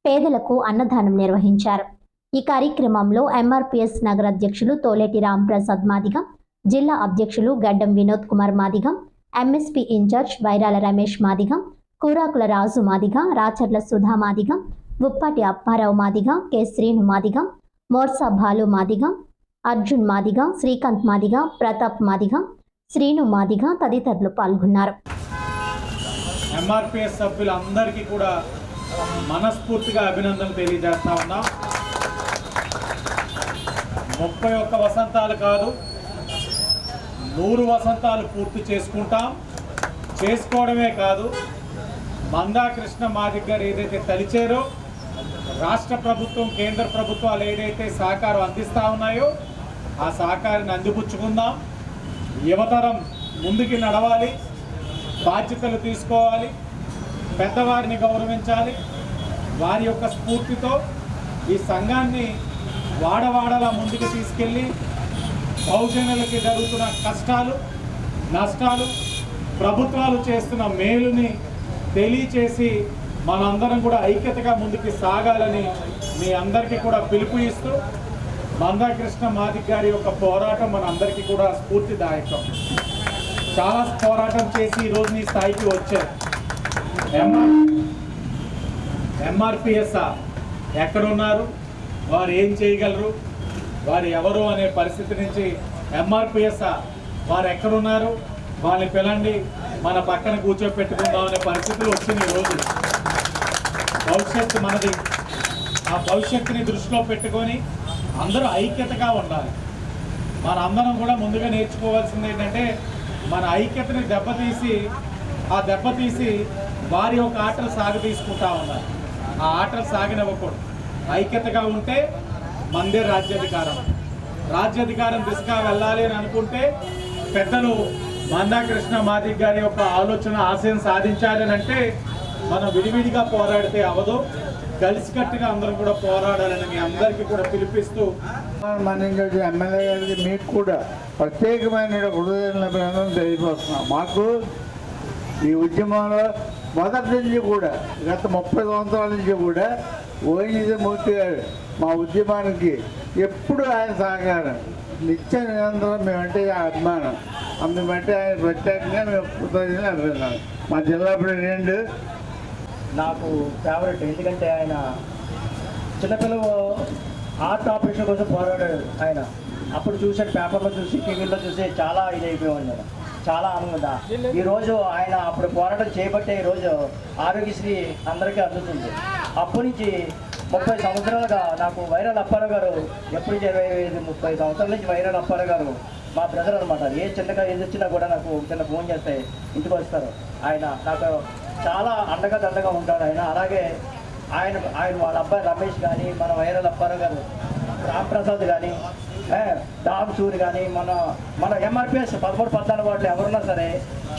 పేదలకు అన్నదానం నిర్వహించారు. ఈ కార్యక్రమంలో ఎంఆర్పిఎస్ నగర అధ్యక్షులు తోలేటి రాంప్రసాద్ మాదిగ, జిల్లా అధ్యక్షులు గడ్డం వినోద్ కుమార్ మాదిగ, ఎంఎస్పీ ఇన్ఛార్జ్ వైరాల రమేష్ మాదిగ, కూరాకుల రాజు మాదిగ, రాచర్ల సుధా మాదిగ, ఉప్పాటి అప్పారావు మాదిగ, కె శ్రీను మాదిగ, మోర్సా భాలు మాదిగ, అర్జున్ మాదిగ, శ్రీకాంత్ మాదిగ, ప్రతాప్ మాదిగ, శ్రీను మాదిగ తదితరులు పాల్గొన్నారు. ఎంఆర్పిఎస్ సభ్యులందరికీ కూడా మనస్ఫూర్తిగా అభినందనలు తెలియజేస్తా ఉన్నాం. 31 వసంతాలు కాదు, 100 వసంతాలు పూర్తి చేసుకుంటాం. చేసుకోవడమే కాదు, మందాకృష్ణ మాదిగ గారు ఏదైతే తలిచారో, రాష్ట్ర ప్రభుత్వం కేంద్ర ప్రభుత్వాలు ఏదైతే సహకారం అందిస్తూ ఉన్నాయో ఆ సహకారాన్ని అందిపుచ్చుకుందాం. యువతరం ముందుకి నడవాలి, బాధ్యతలు తీసుకోవాలి, పెద్దవారిని గౌరవించాలి. వారి యొక్క స్ఫూర్తితో ఈ సంఘాన్ని వాడవాడలా ముందుకు తీసుకెళ్ళి బహుజనులకి జరుగుతున్న కష్టాలు, నష్టాలు, ప్రభుత్వాలు చేస్తున్న మేలుని తెలియచేసి మనందరం కూడా ఐక్యతగా ముందుకు సాగాలని మీ అందరికీ కూడా పిలుపు ఇస్తూ, మందాకృష్ణ మాదిగ గారి యొక్క పోరాటం మన అందరికీ కూడా స్ఫూర్తిదాయకం. చాలా పోరాటం చేసి ఈరోజు ఈ స్థాయికి వచ్చారు. ఎంఆర్పిఎస్ ఎక్కడున్నారు, వారు ఏం చేయగలరు, వారు ఎవరు అనే పరిస్థితి నుంచి ఎంఆర్పిఎస్ వారు ఎక్కడున్నారు, వాళ్ళని పిలండి, మన పక్కన కూర్చోపెట్టుకుందాం అనే పరిస్థితులు వచ్చిన రోజు. భవిష్యత్తు మనది. ఆ భవిష్యత్తుని దృష్టిలో పెట్టుకొని అందరూ ఐక్యతగా ఉండాలి. మనందరం కూడా ముందుగా నేర్చుకోవాల్సింది ఏంటంటే, మన ఐక్యతని దెబ్బతీసి వారి యొక్క ఆటలు సాగతీసుకుంటా ఉన్నారు. ఆ ఆటలు సాగనివ్వకూడదు. ఐక్యతగా ఉంటే మందే రాజ్యాధికారం దిశగా వెళ్ళాలి అని అనుకుంటే, పెద్దలు మందాకృష్ణ మాదిగ గారి యొక్క ఆశయం సాధించాలి అని అంటే మనం విడివిడిగా పోరాడితే అవదు, కలిసికట్టుగా అందరం కూడా పోరాడాలని మీ అందరికీ కూడా పిలిపిస్తూ, మన ఎమ్మెల్యే గారికి మీకు కూడా ప్రత్యేకమైన హృదయం తెలియపరుస్తున్నాం. మాకు ఈ ఉద్యమంలో మొదటి నుంచి కూడా గత 30 సంవత్సరాల నుంచి కూడా ఓఎన్జీ మూర్తి గారు మా ఉద్యమానికి ఎప్పుడు ఆయన సహకారం, నిత్య నిరంతరం మేమంటే అభిమానం, అందుకంటే ఆయన ప్రత్యేకంగా మేము అభినందన. మా జిల్లా ప్రెసిడెంట్ నాకు ఫేవరెట్, ఎందుకంటే ఆయన చిన్నపిల్లలు ఆర్ట్ ఆపరేషన్ కోసం పోరాడాడు. ఆయన అప్పుడు చూసాడు, పేపర్లో చూసి, టీవీలో చూసి చాలా ఇది అయిపోయాడు. చాలా ఆనందంగా ఈరోజు ఆయన అప్పుడు పోరాటం చేయబట్టే ఈరోజు ఆరోగ్యశ్రీ అందరికీ అందుతుంది. అప్పటి నుంచి 30 సంవత్సరాలుగా నాకు వైరాల అప్పారావు గారు, ఎప్పుడు 25-30 సంవత్సరాల నుంచి వైరాల అప్పారావు గారు మా బ్రదర్ అనమాట. ఏ చిన్నగా ఏది వచ్చినా కూడా నాకు చిన్న ఫోన్ చేస్తే ఇంటికి వస్తారు. ఆయన నాకు చాలా అండగా దండగా ఉంటాడు ఆయన. అలాగే ఆయన వాళ్ళ అబ్బాయి రమేష్ కానీ, మన వైరాల అప్పారావు గారు, రాంప్రసాద్ కానీ, డాబ్ సూరి కానీ, మన ఎంఆర్పిఎస్ 13-14 వాటిలో ఎవరున్నా సరే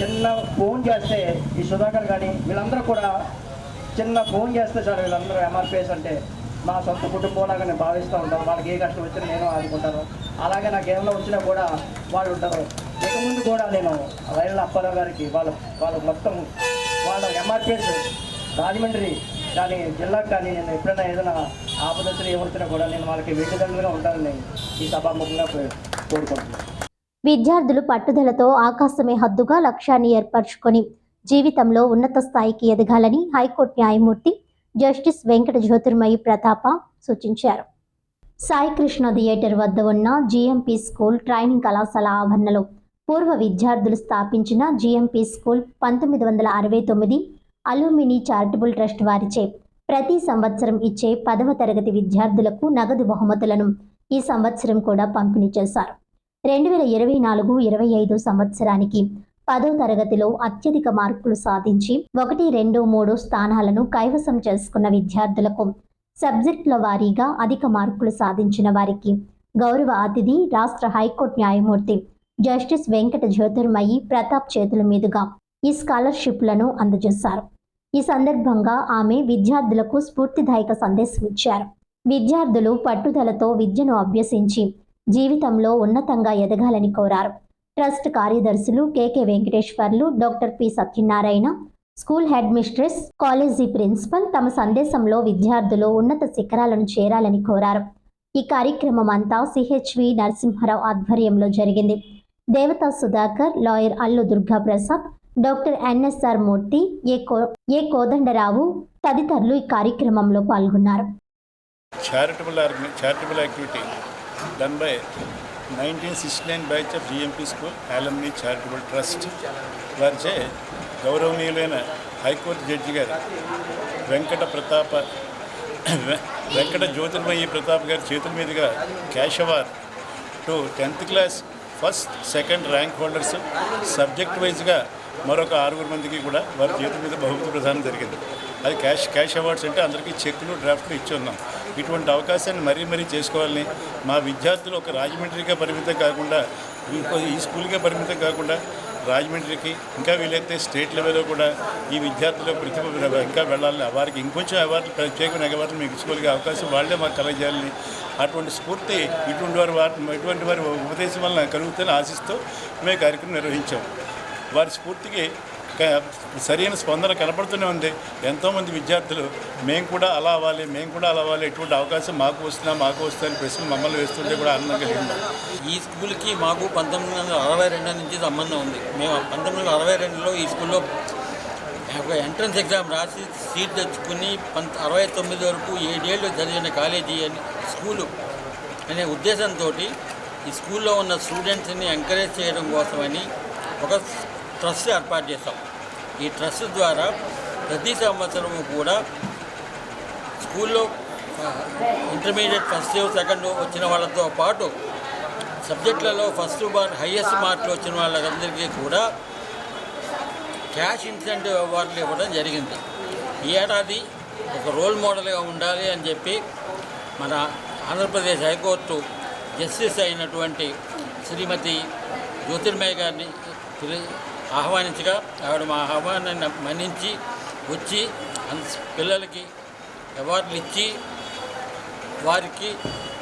చిన్న ఫోన్ చేస్తే, ఈ సుధాకర్ కానీ వీళ్ళందరూ కూడా చిన్న ఫోన్ చేస్తే సార్, వీళ్ళందరూ ఎంఆర్పిఎస్ అంటే మా సొంత కుటుంబంలాగా నేను భావిస్తూ ఉంటాను. వాళ్ళకి ఏ కష్టం వచ్చినా నేను ఆదుకుంటాను. అలాగే నాకు ఏమైనా వచ్చినా కూడా వాళ్ళు ఉంటారు. ఇక ముందు కూడా నేను వైరాల అప్పారావు గారికి వాళ్ళు మొత్తం వాళ్ళ ఎంఆర్పిఎస్ రాజమండ్రి కానీ జిల్లాకు కానీ నేను ఎప్పుడైనా ఏదైనా ఆపదలు ఏమొచ్చినా కూడా నేను వాళ్ళకి వెంటదండలుగా ఉంటానని ఈ సభాముఖంగా కోరుకుంటున్నాను. విద్యార్థులు పట్టుదలతో ఆకాశమే హద్దుగా లక్ష్యాన్ని ఏర్పరచుకొని జీవితంలో ఉన్నత స్థాయికి ఎదగాలని హైకోర్టు న్యాయమూర్తి జస్టిస్ వెంకట జ్యోతిర్మయి ప్రతాప సూచించారు. సాయికృష్ణ థియేటర్ వద్ద ఉన్న జిఎంపీ స్కూల్ ట్రైనింగ్ కళాశాల ఆవరణలో పూర్వ విద్యార్థులు స్థాపించిన GMP school 1969 alumni charitable trust వారిచే ప్రతి సంవత్సరం ఇచ్చే 10వ తరగతి విద్యార్థులకు నగదు బహుమతులను ఈ సంవత్సరం కూడా పంపిణీ చేశారు. 2024-25 సంవత్సరానికి 10వ తరగతిలో అత్యధిక మార్కులు సాధించి 1, 2, 3 స్థానాలను కైవసం చేసుకున్న విద్యార్థులకు, సబ్జెక్టుల వారీగా అధిక మార్కులు సాధించిన వారికి గౌరవ అతిథి రాష్ట్ర హైకోర్టు న్యాయమూర్తి జస్టిస్ వెంకట జ్యోతిర్మయి ప్రతాప్ చేతుల మీదుగా ఈ స్కాలర్షిప్లను అందజేశారు. ఈ సందర్భంగా ఆమె విద్యార్థులకు స్ఫూర్తిదాయక సందేశం ఇచ్చారు. విద్యార్థులు పట్టుదలతో విద్యను అభ్యసించి జీవితంలో ఉన్నతంగా ఎదగాలని కోరారు. ట్రస్ట్ కార్యదర్శులు KK Venkateswarlu, doctor P Satyanarayana, school head mistress, college principal తమ సందేశంలో విద్యార్థులు ఉన్నత శిఖరాలను చేరాలని కోరారు. ఈ కార్యక్రమం అంతా సిహెచ్వి నరసింహారావు ఆధ్వర్యంలో జరిగింది. Devata Sudhakar, lawyer Allu Durga Prasad, doctor NSR Murthy, A Kodandarao తదితరులు ఈ కార్యక్రమంలో పాల్గొన్నారు. charitable activity done by 1969 batch of GMP School Alumni Charitable Trust వారిచే గౌరవనీయులైన హైకోర్టు జడ్జి గారు వెంకట జ్యోతిర్మయి ప్రతాప్ గారి చేతుల మీదుగా cash award to 10th class first second rank holders subject వైజ్గా మరొక 6 మందికి కూడా వారి చేతుల మీద బహుమతి ప్రదానం జరిగింది. అది క్యాష్ అవార్డ్స్ అంటే అందరికీ చెక్కులు డ్రాఫ్ట్లు ఇచ్చి ఉన్నాం. ఇటువంటి అవకాశాన్ని మరీ చేసుకోవాలని మా విద్యార్థులు ఒక రాజమండ్రిగా పరిమితం కాకుండా ఈ స్కూల్గా పరిమితం కాకుండా రాజమండ్రికి ఇంకా వీలైతే స్టేట్ లెవెల్లో కూడా ఈ విద్యార్థుల ప్రతిభ ఇంకా వెళ్ళాలని, వారికి ఇంకొంచెం అవార్డులు ప్రత్యేకమైన అవార్డులు మీకు ఇచ్చుకోగలిగే అవకాశం వాళ్ళే మాకు కలగజేయాలని, అటువంటి స్ఫూర్తి ఇటువంటి వారి ఉపదేశం వలన కలుగుతుందని ఆశిస్తూ మేము కార్యక్రమం నిర్వహించాం. వారి స్ఫూర్తికి సరైన స్పందన కనపడుతూనే ఉంది. ఎంతోమంది విద్యార్థులు మేము కూడా అలా అవ్వాలి ఎటువంటి అవకాశం మాకు వస్తుందని ప్రశ్నలు మమ్మల్ని వేస్తుంటే కూడా ఆనందం కలిగింది. ఈ స్కూల్కి మాకు 1962 నుంచి సంబంధం ఉంది. మేము 1962లో ఈ స్కూల్లో ఒక ఎంట్రన్స్ ఎగ్జామ్ రాసి సీట్ తెచ్చుకుని 69 వరకు 7 ఏళ్ళు చదివిన కాలేజీ స్కూలు అనే ఉద్దేశంతో ఈ స్కూల్లో ఉన్న స్టూడెంట్స్ని ఎంకరేజ్ చేయడం కోసమని ఒక ట్రస్ట్ ఏర్పాటు చేస్తాం. ఈ ట్రస్ట్ ద్వారా ప్రతి సంవత్సరము కూడా స్కూల్లో ఇంటర్మీడియట్ ఫస్ట్ సెకండ్ వచ్చిన వాళ్ళతో పాటు సబ్జెక్టులలో హైయెస్ట్ మార్కులు వచ్చిన వాళ్ళందరికీ కూడా క్యాష్ ఇన్సెంటివ్ అవార్డులు ఇవ్వడం జరిగింది. ఈ ఏడాది ఒక రోల్ మోడల్గా ఉండాలి అని చెప్పి మన ఆంధ్రప్రదేశ్ హైకోర్టు జస్టిస్ అయినటువంటి శ్రీమతి జ్యోతిర్మయి గారిని ఆహ్వానించగా ఆవిడ మా ఆహ్వానాన్ని మన్నించి వచ్చి పిల్లలకి అవార్డులు ఇచ్చి వారికి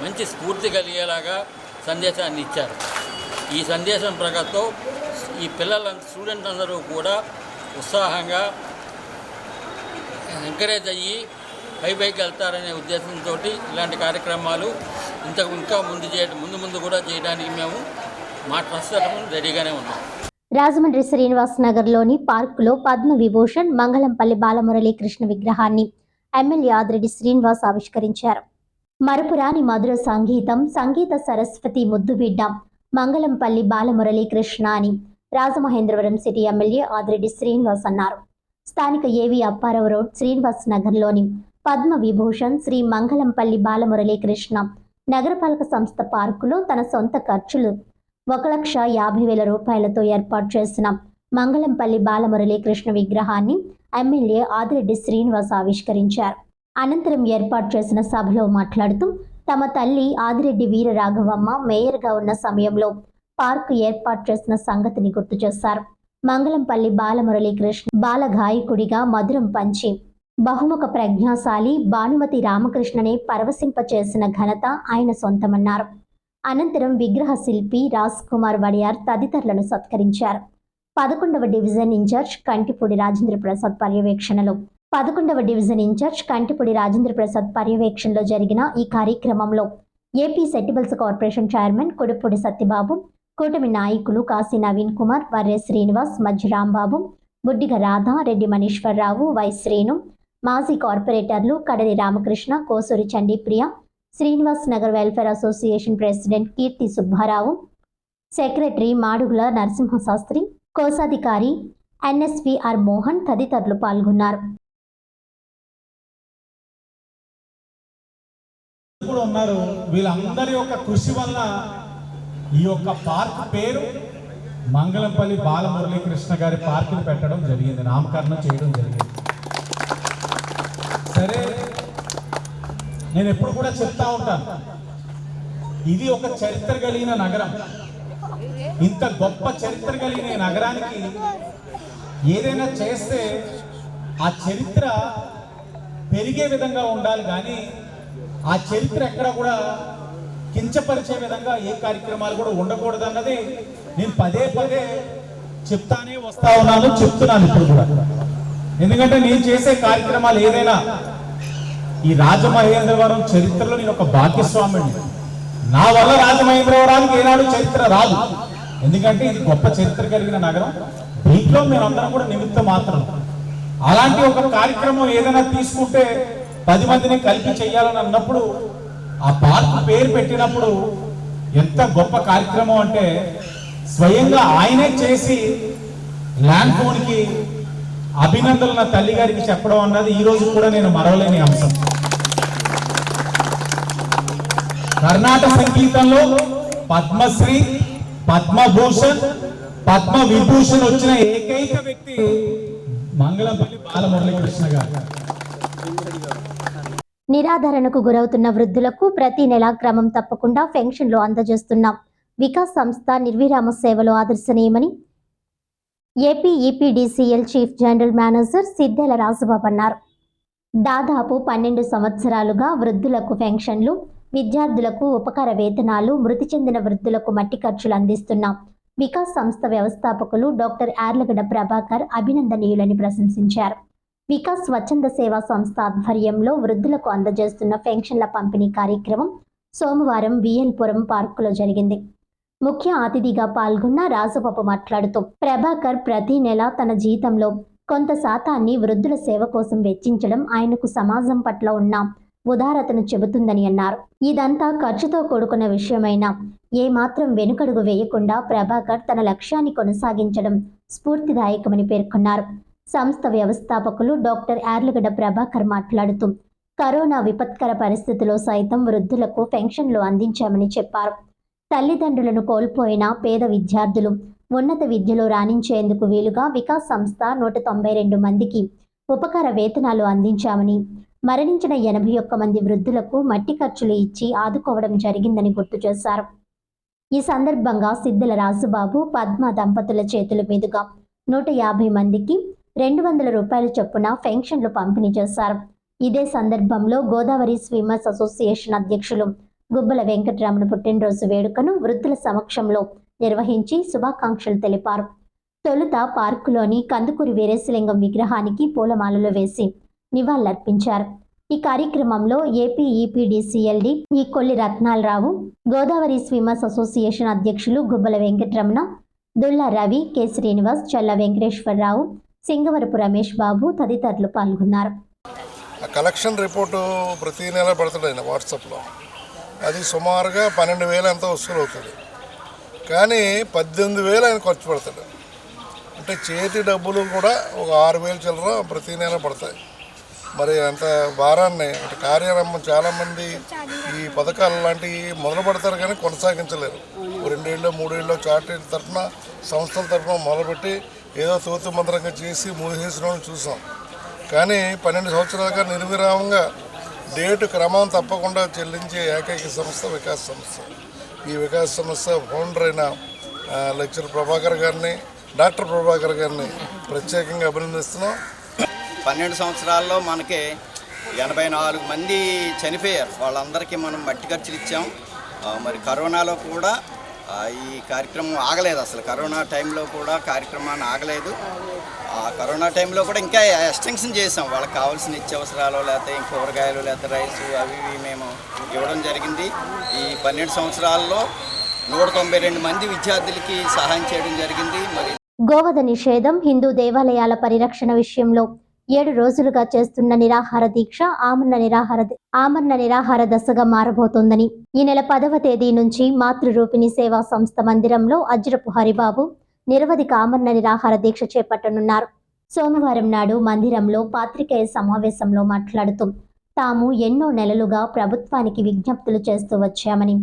మంచి స్ఫూర్తి కలిగేలాగా సందేశాన్ని ఇచ్చారు. ఈ సందేశం ప్రకారంతో ఈ స్టూడెంట్ అందరూ కూడా ఉత్సాహంగా ఎంకరేజ్ అయ్యి పైకి వెళ్తారనే ఉద్దేశంతో ఇలాంటి కార్యక్రమాలు ఇంకా ముందు కూడా చేయడానికి మేము మా ట్రస్ట్ రెడీగానే ఉన్నాం. రాజమండ్రి శ్రీనివాస్ నగర్లోని పార్కులో పద్మ విభూషణ్ మంగళంపల్లి బాలమురళీకృష్ణ విగ్రహాన్ని ఎమ్మెల్యే ఆదిరెడ్డి శ్రీనివాస్ ఆవిష్కరించారు. మరపురాని మధుర సంగీత సరస్వతి ముద్దుబిడ్డ మంగళంపల్లి బాలమురళీకృష్ణ అని రాజమహేంద్రవరం సిటీ ఎమ్మెల్యే ఆదిరెడ్డి శ్రీనివాస్ అన్నారు. స్థానిక ఏవి అప్పారావు రోడ్ శ్రీనివాస్ నగర్లోని పద్మ విభూషణ్ శ్రీ మంగళంపల్లి బాలమురళీకృష్ణ నగరపాలక సంస్థ పార్కులో తన సొంత ఖర్చులు 1,50,000 రూపాయలతో ఏర్పాటు చేసిన మంగళంపల్లి బాలమురళీకృష్ణ విగ్రహాన్ని ఎమ్మెల్యే ఆదిరెడ్డి శ్రీనివాస్ ఆవిష్కరించారు. అనంతరం ఏర్పాటు చేసిన సభలో మాట్లాడుతూ తమ తల్లి ఆదిరెడ్డి వీర రాఘవమ్మ మేయర్గా ఉన్న సమయంలో పార్కు ఏర్పాటు చేసిన సంగతిని గుర్తు చేశారు. మంగళంపల్లి బాలమురళీకృష్ణ బాల గాయకుడిగా మధురం పంచి బహుముఖ ప్రజ్ఞాశాలి భానుమతి రామకృష్ణనే పరవశింపచేసిన ఘనత ఆయన సొంతమన్నారు. అనంతరం విగ్రహ శిల్పి రాజ్ కుమార్ వడియార్ తదితరులను సత్కరించారు. 11వ డివిజన్ ఇన్ఛార్జ్ కంటిపూడి రాజేంద్ర ప్రసాద్ పర్యవేక్షణలో జరిగిన ఈ కార్యక్రమంలో ఏపీ సెటిబుల్స్ కార్పొరేషన్ చైర్మన్ కొడుపూడి సత్యబాబు, కూటమి నాయకులు కాశీ నవీన్ కుమార్, వర్రె శ్రీనివాస్, మధ్య రాంబాబు, బుడ్డిగ రాధా, రెడ్డి మనీశ్వరరావు, వై శ్రీను, మాజీ కార్పొరేటర్లు Kadali Ramakrishna, Kosuri Chandipriya, Srinivas Nagar welfare association president Keerthi Subbarao, secretary Madugula Narasimhasastri, కోశాధికారి ఎన్ఎస్విఆర్ మోహన్ తదితరులు పాల్గొన్నారు. వీళ్ళందరి యొక్క కృషి వల్ల ఈ యొక్క పార్క్ పేరు మంగళంపల్లి బాలమురళీకృష్ణ గారి పార్కుని పెట్టడం జరిగింది, నామకరణం చేయడం జరిగింది. సరే, నేను ఎప్పుడు కూడా చెప్తా ఉంటాను, ఇది ఒక చరిత్ర కలిగిన నగరం. ఇంత గొప్ప చరిత్ర కలిగిన నగరానికి ఏదైనా చేస్తే ఆ చరిత్ర పెరిగే విధంగా ఉండాలి, కానీ ఆ చరిత్ర ఎక్కడ కూడా కించపరిచే విధంగా ఏ కార్యక్రమాలు కూడా ఉండకూడదు అన్నది నేను పదే పదే చెప్తానే వస్తా ఉన్నాను, చెప్తున్నాను ఇప్పుడు కూడా. ఎందుకంటే నేను చేసే కార్యక్రమాలు ఏదైనా ఈ రాజమహేంద్రవరం చరిత్రలో నేను ఒక భాగ్యస్వామిని. నా వల్ల రాజమహేంద్రవరానికి ఏనాడు చరిత్ర రాదు, ఎందుకంటే ఇది గొప్ప చరిత్ర కలిగిన నగరం. దీంట్లో మేమందరం కూడా నిమిత్తం మాత్రం. అలాంటి ఒక కార్యక్రమం ఏదైనా తీసుకుంటే 10 మందిని కలిపి చేయాలని అన్నప్పుడు, ఆ పార్క్ పేరు పెట్టినప్పుడు ఎంత గొప్ప కార్యక్రమం అంటే స్వయంగా ఆయనే చేసి ల్యాండ్ ఫోన్కి అభినందనలు నా తల్లి గారికి చెప్పడం అన్నది ఈ రోజు కూడా నేను మరవలేని అంశం. కర్ణాటక సంగీతంలో పద్మశ్రీ, పద్మభూషణ్, పద్మ విభూషణ్ వచ్చిన ఏకైక వ్యక్తి మంగళంపల్లి బాలమురళీకృష్ణ గారు. నిరాధరణకు గురవుతున్న వృద్ధులకు ప్రతి నెల క్రమం తప్పకుండా పెన్షన్లు అందజేస్తున్నాం. వికాస్ సంస్థ నిర్విరామ సేవలో ఆదర్శనీయమని AP EPDCL chief general manager Siddela Rajababu అన్నారు. దాదాపు 12 సంవత్సరాలుగా వృద్ధులకు పెన్షన్లు, విద్యార్థులకు ఉపకార వేతనాలు, మృతి చెందిన వృద్ధులకు మట్టి ఖర్చులు అందిస్తున్నాం. వికాస్ సంస్థ వ్యవస్థాపకులు డాక్టర్ యార్లగడ్డ ప్రభాకర్ అభినందనీయులని ప్రశంసించారు. వికాస్ స్వచ్ఛంద సేవా సంస్థ ఆధ్వర్యంలో వృద్ధులకు అందజేస్తున్న పెన్షన్ల పంపిణీ కార్యక్రమం సోమవారం విఎల్పురం పార్కులో జరిగింది. ముఖ్య అతిథిగా పాల్గొన్న రాజబాబు మాట్లాడుతూ, ప్రభాకర్ ప్రతి నెల తన జీతంలో కొంత శాతాన్ని వృద్ధుల సేవ కోసం వెచ్చించడం ఆయనకు సమాజం పట్ల ఉన్న ఉదారతను చెబుతుందని అన్నారు. ఇదంతా ఖర్చుతో కూడుకున్న విషయమైనా ఏమాత్రం వెనుకడుగు వేయకుండా ప్రభాకర్ తన లక్ష్యాన్ని కొనసాగించడం స్ఫూర్తిదాయకమని పేర్కొన్నారు. సంస్థ వ్యవస్థాపకులు డాక్టర్ యార్లగడ్డ ప్రభాకర్ మాట్లాడుతూ, కరోనా విపత్కర పరిస్థితిలో సైతం వృద్ధులకు పెన్షన్లు అందించామని చెప్పారు. తల్లిదండ్రులను కోల్పోయిన పేద విద్యార్థులు ఉన్నత విద్యలో రాణించేందుకు వీలుగా వికాస్ సంస్థ 192 మందికి ఉపకార వేతనాలు అందించామని, మరణించిన 81 మంది వృద్ధులకు మట్టి ఖర్చులు ఇచ్చి ఆదుకోవడం జరిగిందని గుర్తు చేశారు. ఈ సందర్భంగా సిద్ధెల రాజుబాబు, పద్మ దంపతుల చేతుల మీదుగా 150 మందికి 200 రూపాయల చొప్పున పెన్షన్లు పంపిణీ చేశారు. ఇదే సందర్భంలో గోదావరి స్విమ్మర్స్ అసోసియేషన్ అధ్యక్షులు గుబ్బల వెంకటరమణ పుట్టినరోజు వేడుకను వృద్ధుల సమక్షంలో నిర్వహించి శుభాకాంక్షలు తెలిపారు. తొలుత పార్కులోని కందుకూరి వీరేశలింగం విగ్రహానికి పూలమాలలు వేసి నివాళులర్పించారు. ఈ కార్యక్రమంలో ఏపీ ఈపీడీసీఎల్డీ ఈ కొల్లి రత్నాలరావు, గోదావరి స్విమ్మర్స్ అసోసియేషన్ అధ్యక్షులు గుబ్బల వెంకటరమణ, దుల్లా రవి, కె శ్రీనివాస్, చల్ల వెంకటేశ్వరరావు, సింగవరపు రమేష్ బాబు తదితరులు పాల్గొన్నారు. కలెక్షన్ రిపోర్టు ప్రతి నెల పెడతాడు వాట్సాప్లో. అది సుమారుగా 12,000 ఎంతో వసూలు అవుతుంది, కానీ 18,000 ఆయన ఖర్చు పెడతాడు. అంటే చేతి డబ్బులు కూడా ఒక 6,000 చిల్లర ప్రతి నెల పడతాయి. మరి అంత భారాన్ని అంటే కార్యక్రమం చాలామంది ఈ పథకాలు లాంటివి మొదలు పెడతారు కానీ కొనసాగించలేరు. 2 ఏళ్ళు 3 ఏళ్ళు చార్టెడ్ తరఫున సంస్థల తరఫున మొదలుపెట్టి ఏదో తూతు మంత్రంగా చేసి మూసేసిన వాళ్ళని చూసాం. కానీ 12 సంవత్సరాలుగా నిర్విరామంగా డేటు క్రమం తప్పకుండా చెల్లించే ఏకైక సంస్థ వికాస్ సంస్థ. ఈ వికాస్ సంస్థ ఫౌండర్ అయిన లెక్చరర్ ప్రభాకర్ గారిని, డాక్టర్ ప్రభాకర్ గారిని ప్రత్యేకంగా అభినందిస్తున్నాం. 12 సంవత్సరాల్లో మనకి 84 మంది చనిపోయారు. వాళ్ళందరికీ మనం మట్టి ఖర్చులు ఇచ్చాం. మరి కరోనాలో కూడా ఈ కార్యక్రమం ఆగలేదు. అసలు కరోనా టైంలో కూడా కార్యక్రమాన్ని ఆగలేదు. ఆ కరోనా టైంలో కూడా ఇంకా ఎక్స్టెన్షన్ చేసాం. వాళ్ళకి కావాల్సిన నిత్యావసరాలు, లేకపోతే కూరగాయలు, లేకపోతే రైసు అవి మేము ఇవ్వడం జరిగింది. ఈ 12 సంవత్సరాల్లో 192 మంది విద్యార్థులకి సహాయం చేయడం జరిగింది. మరి గోవధ నిషేధం, హిందూ దేవాలయాల పరిరక్షణ విషయంలో 7 రోజులుగా చేస్తున్న నిరాహార దీక్ష ఆమరణ నిరాహార దశగా మారబోతోందని ఈ నెల 10వ తేదీ నుంచి మాతృరూపిణి సేవా సంస్థ మందిరంలో అజ్రపు హరిబాబు నిరవధిక ఆమరణ నిరాహార దీక్ష చేపట్టనున్నారు. సోమవారం నాడు మందిరంలో పాత్రికేయ సమావేశంలో మాట్లాడుతూ, తాము ఎన్నో నెలలుగా ప్రభుత్వానికి విజ్ఞప్తులు చేస్తూ వచ్చామని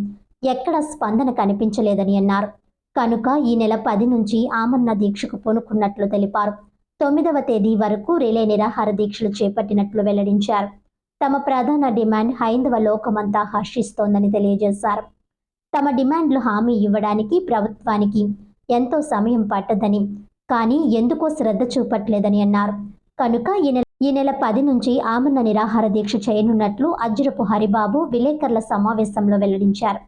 ఎక్కడా స్పందన కనిపించలేదని అన్నారు. కనుక ఈ నెల 10 నుంచి ఆమరణ దీక్షకు పూనుకున్నట్లు తెలిపారు. 9వ తేదీ వరకు రిలే నిరాహార దీక్షలు చేపట్టినట్లు వెల్లడించారు. తమ ప్రధాన డిమాండ్ హైందవ లోకమంతా హర్షిస్తోందని తెలియజేశారు. తమ డిమాండ్లు హామీ ఇవ్వడానికి ప్రభుత్వానికి ఎంతో సమయం పట్టదని, కానీ ఎందుకో శ్రద్ధ చూపట్లేదని అన్నారు. కనుక ఈ నెల 10 నుంచి ఆమరణ నిరాహార దీక్ష చేయనున్నట్లు అజ్రపు హరిబాబు విలేకరుల సమావేశంలో వెల్లడించారు.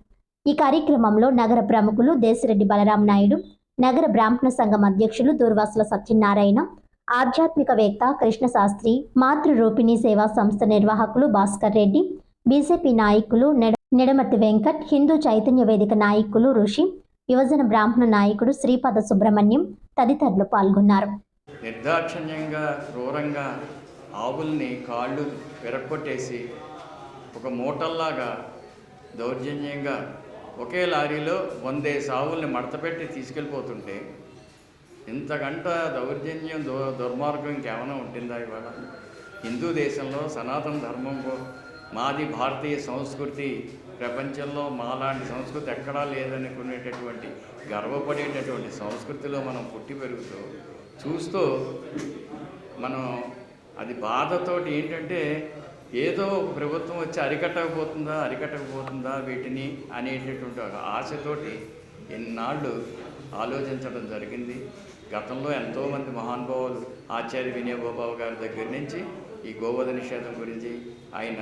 ఈ కార్యక్రమంలో నగర ప్రముఖులు దేశిరెడ్డి బలరాం నాయుడు, నగర బ్రాహ్మణ సంఘం అధ్యక్షులు దూర్వాసుల సత్యనారాయణ, ఆధ్యాత్మికవేత్త కృష్ణశాస్త్రి, మాతృరూపిణి సేవా సంస్థ నిర్వాహకులు భాస్కర్ రెడ్డి, బీజేపీ నాయకులు నెడమతి వెంకట్, హిందూ చైతన్య వేదిక నాయకులు ఋషి, యువజన బ్రాహ్మణ నాయకుడు శ్రీపాద సుబ్రహ్మణ్యం తదితరులు పాల్గొన్నారు. నిర్దాక్షిణ్యంగా క్రూరంగా ఆవుల్ని కాళ్ళు విరక్కొట్టేసి ఒక మూటల్లాగా దౌర్జన్యంగా ఒకే లారీలో 100 ఆవుల్ని మడతపెట్టి తీసుకెళ్ళిపోతుంటే ఇంతకంట దౌర్జన్యం దుర్మార్గం ఇంకేమైనా ఉంటుందా ఇవాళ? హిందూ దేశంలో సనాతన ధర్మం మాది భారతీయ సంస్కృతి, ప్రపంచంలో మాలాంటి సంస్కృతి ఎక్కడా లేదనుకునేటటువంటి గర్వపడేటటువంటి సంస్కృతిలో మనం పుట్టి పెరుగుతూ చూస్తూ మనం అది బాధతోటి ఏంటంటే ఏదో ప్రభుత్వం వచ్చి అరికట్టకపోతుందా వీటిని అనేటటువంటి ఒక ఆశతోటి ఎన్నాళ్ళు ఆలోచించడం జరిగింది. గతంలో ఎంతోమంది మహానుభావులు ఆచార్య వినయభూపాల్ గారి దగ్గర నుంచి ఈ గోవధ నిషేధం గురించి ఆయన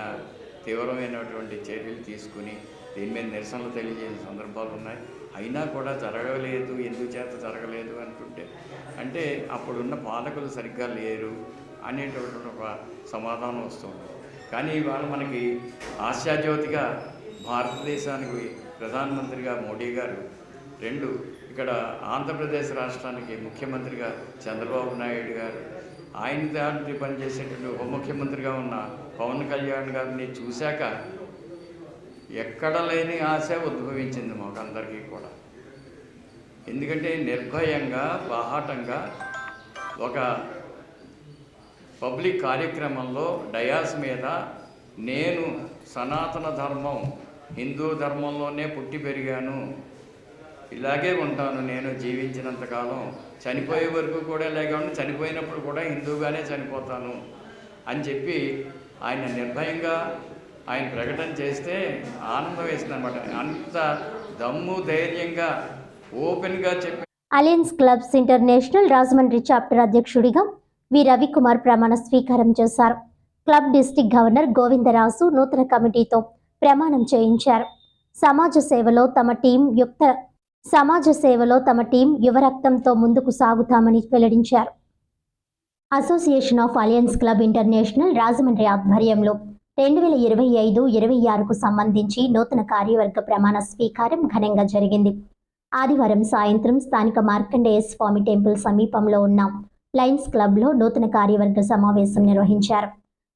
తీవ్రమైనటువంటి చర్యలు తీసుకుని దీని మీద నిరసనలు తెలియజేసిన సందర్భాలు ఉన్నాయి. అయినా కూడా జరగలేదు, ఎందుచేత జరగలేదు అంటుంటే అంటే అప్పుడున్న పాలకులు సరిగ్గా లేరు అనేటటువంటి ఒక సమాధానం వస్తుంది. కానీ ఇవాళ మనకి ఆశాజ్యోతిగా భారతదేశానికి ప్రధానమంత్రిగా మోడీ గారు, ఇక్కడ ఆంధ్రప్రదేశ్ రాష్ట్రానికి ముఖ్యమంత్రిగా చంద్రబాబు నాయుడు గారు, ఆయన దాంట్లో పనిచేసేటువంటి ఉప ముఖ్యమంత్రిగా ఉన్న పవన్ కళ్యాణ్ గారిని చూశాక ఎక్కడ లేని ఆశ ఉద్భవించింది మాకందరికీ కూడా. ఎందుకంటే నిర్భయంగా బాహాటంగా ఒక పబ్లిక్ కార్యక్రమంలో డయాస్ మీద నేను సనాతన ధర్మం హిందూ ధర్మంలోనే పుట్టి పెరిగాను, ఇలాగే ఉంటాను, నేను జీవించినంతకాలం చనిపోయే వరకు కూడా ఇలాగే ఉంటాను, చనిపోయినప్పుడు కూడా హిందూగానే చనిపోతాను అని చెప్పి ఆయన నిర్భయంగా ఆయన ప్రకటన చేస్తే ఆనందం వేసింది అనమాట. అంత దమ్ము ధైర్యంగా ఓపెన్గా చెప్పి alliance clubs international Rajahmundry chapter అధ్యక్షుడిగా వి రవికుమార్ ప్రమాణ స్వీకారం చేశారు. క్లబ్ డిస్టిక్ గవర్నర్ గోవిందరాజు నూతన కమిటీతో ప్రమాణం చేయించారు. సమాజ సేవలో తమ టీం యువరక్తంతో ముందుకు సాగుతామని వెల్లడించారు. Association of alliance club international Rajahmundry ఆధ్వర్యంలో 2025-26కు సంబంధించి నూతన కార్యవర్గ ప్రమాణ స్వీకారం ఘనంగా జరిగింది. ఆదివారం సాయంత్రం స్థానిక మార్కండేయ స్వామి టెంపుల్ సమీపంలో ఉన్న లయన్స్ క్లబ్లో నూతన కార్యవర్గ సమావేశం నిర్వహించారు.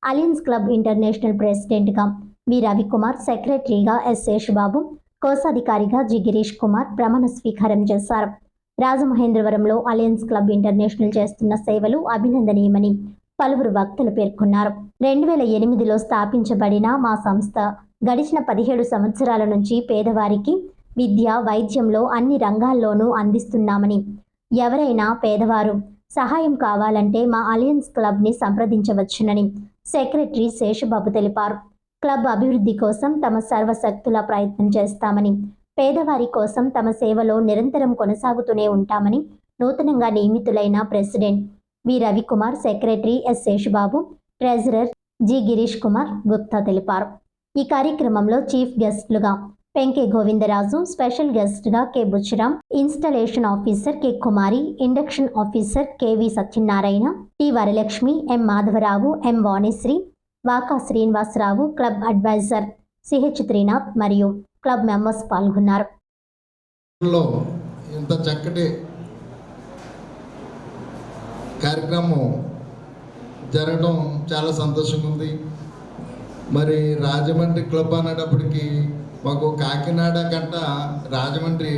అలయన్స్ క్లబ్ ఇంటర్నేషనల్ ప్రెసిడెంట్గా వి రవికుమార్, సెక్రటరీగా ఎస్ శేషబాబు, కోశాధికారిగా జి గిరీష్ కుమార్ ప్రమాణ స్వీకారం చేశారు. రాజమహేంద్రవరంలో అలయన్స్ క్లబ్ ఇంటర్నేషనల్ చేస్తున్న సేవలు అభినందనీయమని పలువురు వక్తలు పేర్కొన్నారు. 2008లో స్థాపించబడిన మా సంస్థ గడిచిన 17 సంవత్సరాల నుంచి పేదవారికి విద్య, వైద్యంలో అన్ని రంగాల్లోనూ అందిస్తున్నామని, ఎవరైనా పేదవారు సహాయం కావాలంటే మా అలయన్స్ క్లబ్ని సంప్రదించవచ్చునని సెక్రటరీ శేషబాబు తెలిపారు. క్లబ్ అభివృద్ధి కోసం తమ సర్వశక్తులా ప్రయత్నం చేస్తామని, పేదవారి కోసం తమ సేవలో నిరంతరం కొనసాగుతూనే ఉంటామని నూతనంగా నియమితులైన president V Ravikumar, secretary S Seshababu, treasurer G Girish Kumar Gupta తెలిపారు. ఈ కార్యక్రమంలో చీఫ్ గెస్ట్లుగా పెంకే గోవిందరాజు, స్పెషల్ గెస్ట్గా K Buchiram, installation officer K Kumari, induction officer KV Satyanarayana, T Varalakshmi, M Madhavarao, M Vanisri, Vaka Srinivasarao, club adviser CH Trinath మరియు క్లబ్ మెంబర్స్ పాల్గొన్నారు. ఇంత చక్కటి కార్యక్రమం జరగడం చాలా సంతోషంగా ఉంది. మరి రాజమండ్రి క్లబ్ అనేటప్పటికీ మాకు కాకినాడ కంట రాజమండ్రి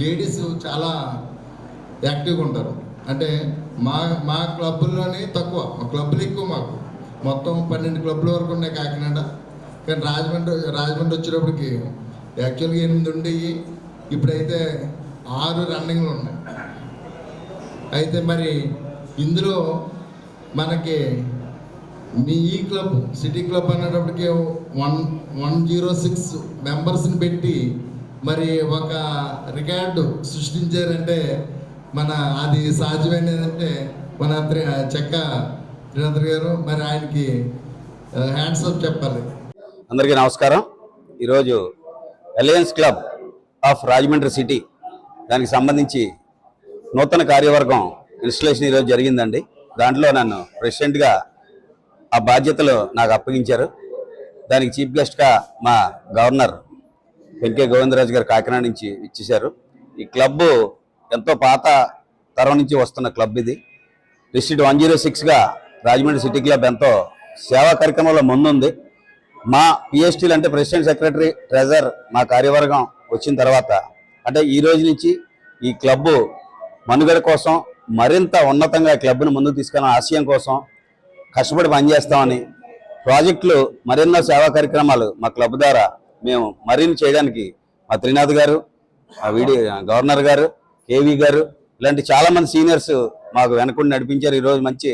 లేడీస్ చాలా యాక్టివ్గా ఉంటారు. అంటే మా క్లబ్బుల్లోనే తక్కువ, మా క్లబ్బులు ఎక్కువ. మాకు మొత్తం 12 క్లబ్ల వరకు ఉన్నాయి కాకినాడ. కానీ రాజమండ్రి వచ్చేటప్పటికి యాక్చువల్గా 8 ఉండేవి, ఇప్పుడైతే 6 రన్నింగ్లు ఉన్నాయి. అయితే మరి ఇందులో మనకి మీ ఈ క్లబ్ సిటీ క్లబ్ అనేటప్పటికి 106 మెంబర్స్ని పెట్టి మరి ఒక రికార్డు సృష్టించారంటే అది సాధ్యమైనదంటే మన చెక్క శ్రీనాథ్ గారు, మరి ఆయనకి హ్యాండ్స్ అప్ చెప్పాలి. అందరికీ నమస్కారం. ఈరోజు alliance club of Rajahmundry city దానికి సంబంధించి నూతన కార్యవర్గం ఇన్స్టలేషన్ ఈరోజు జరిగిందండి. దాంట్లో నన్ను ప్రెసిడెంట్గా ఆ బాధ్యతలు నాకు అప్పగించారు. దానికి చీఫ్ గెస్ట్గా మా గవర్నర్ వెంకే గోవిందరాజు గారు కాకినాడ నుంచి ఇచ్చేశారు. ఈ క్లబ్ ఎంతో పాత తరం నుంచి వస్తున్న క్లబ్ ఇది. డిస్ట్రిక్ట్ 106గా రాజమండ్రి సిటీ క్లబ్ ఎంతో సేవా కార్యక్రమంలో ముందుంది. మా పిఎస్టీలు అంటే ప్రెసిడెంట్, సెక్రటరీ, ట్రెజరర్ మా కార్యవర్గం వచ్చిన తర్వాత అంటే ఈ రోజు నుంచి ఈ క్లబ్ మనుగడ కోసం మరింత ఉన్నతంగా క్లబ్ను ముందుకు తీసుకెళ్ళిన ఆశయం కోసం కష్టపడి పనిచేస్తామని, ప్రాజెక్టులు మరెన్నో సేవా కార్యక్రమాలు మా క్లబ్ ద్వారా మేము మరిన్ని చేయడానికి మా త్రినాథ్ గారు, మా గవర్నర్ గారు, కేవీ గారు ఇలాంటి చాలామంది సీనియర్స్ మాకు వెనకుండి నడిపించారు. ఈరోజు మంచి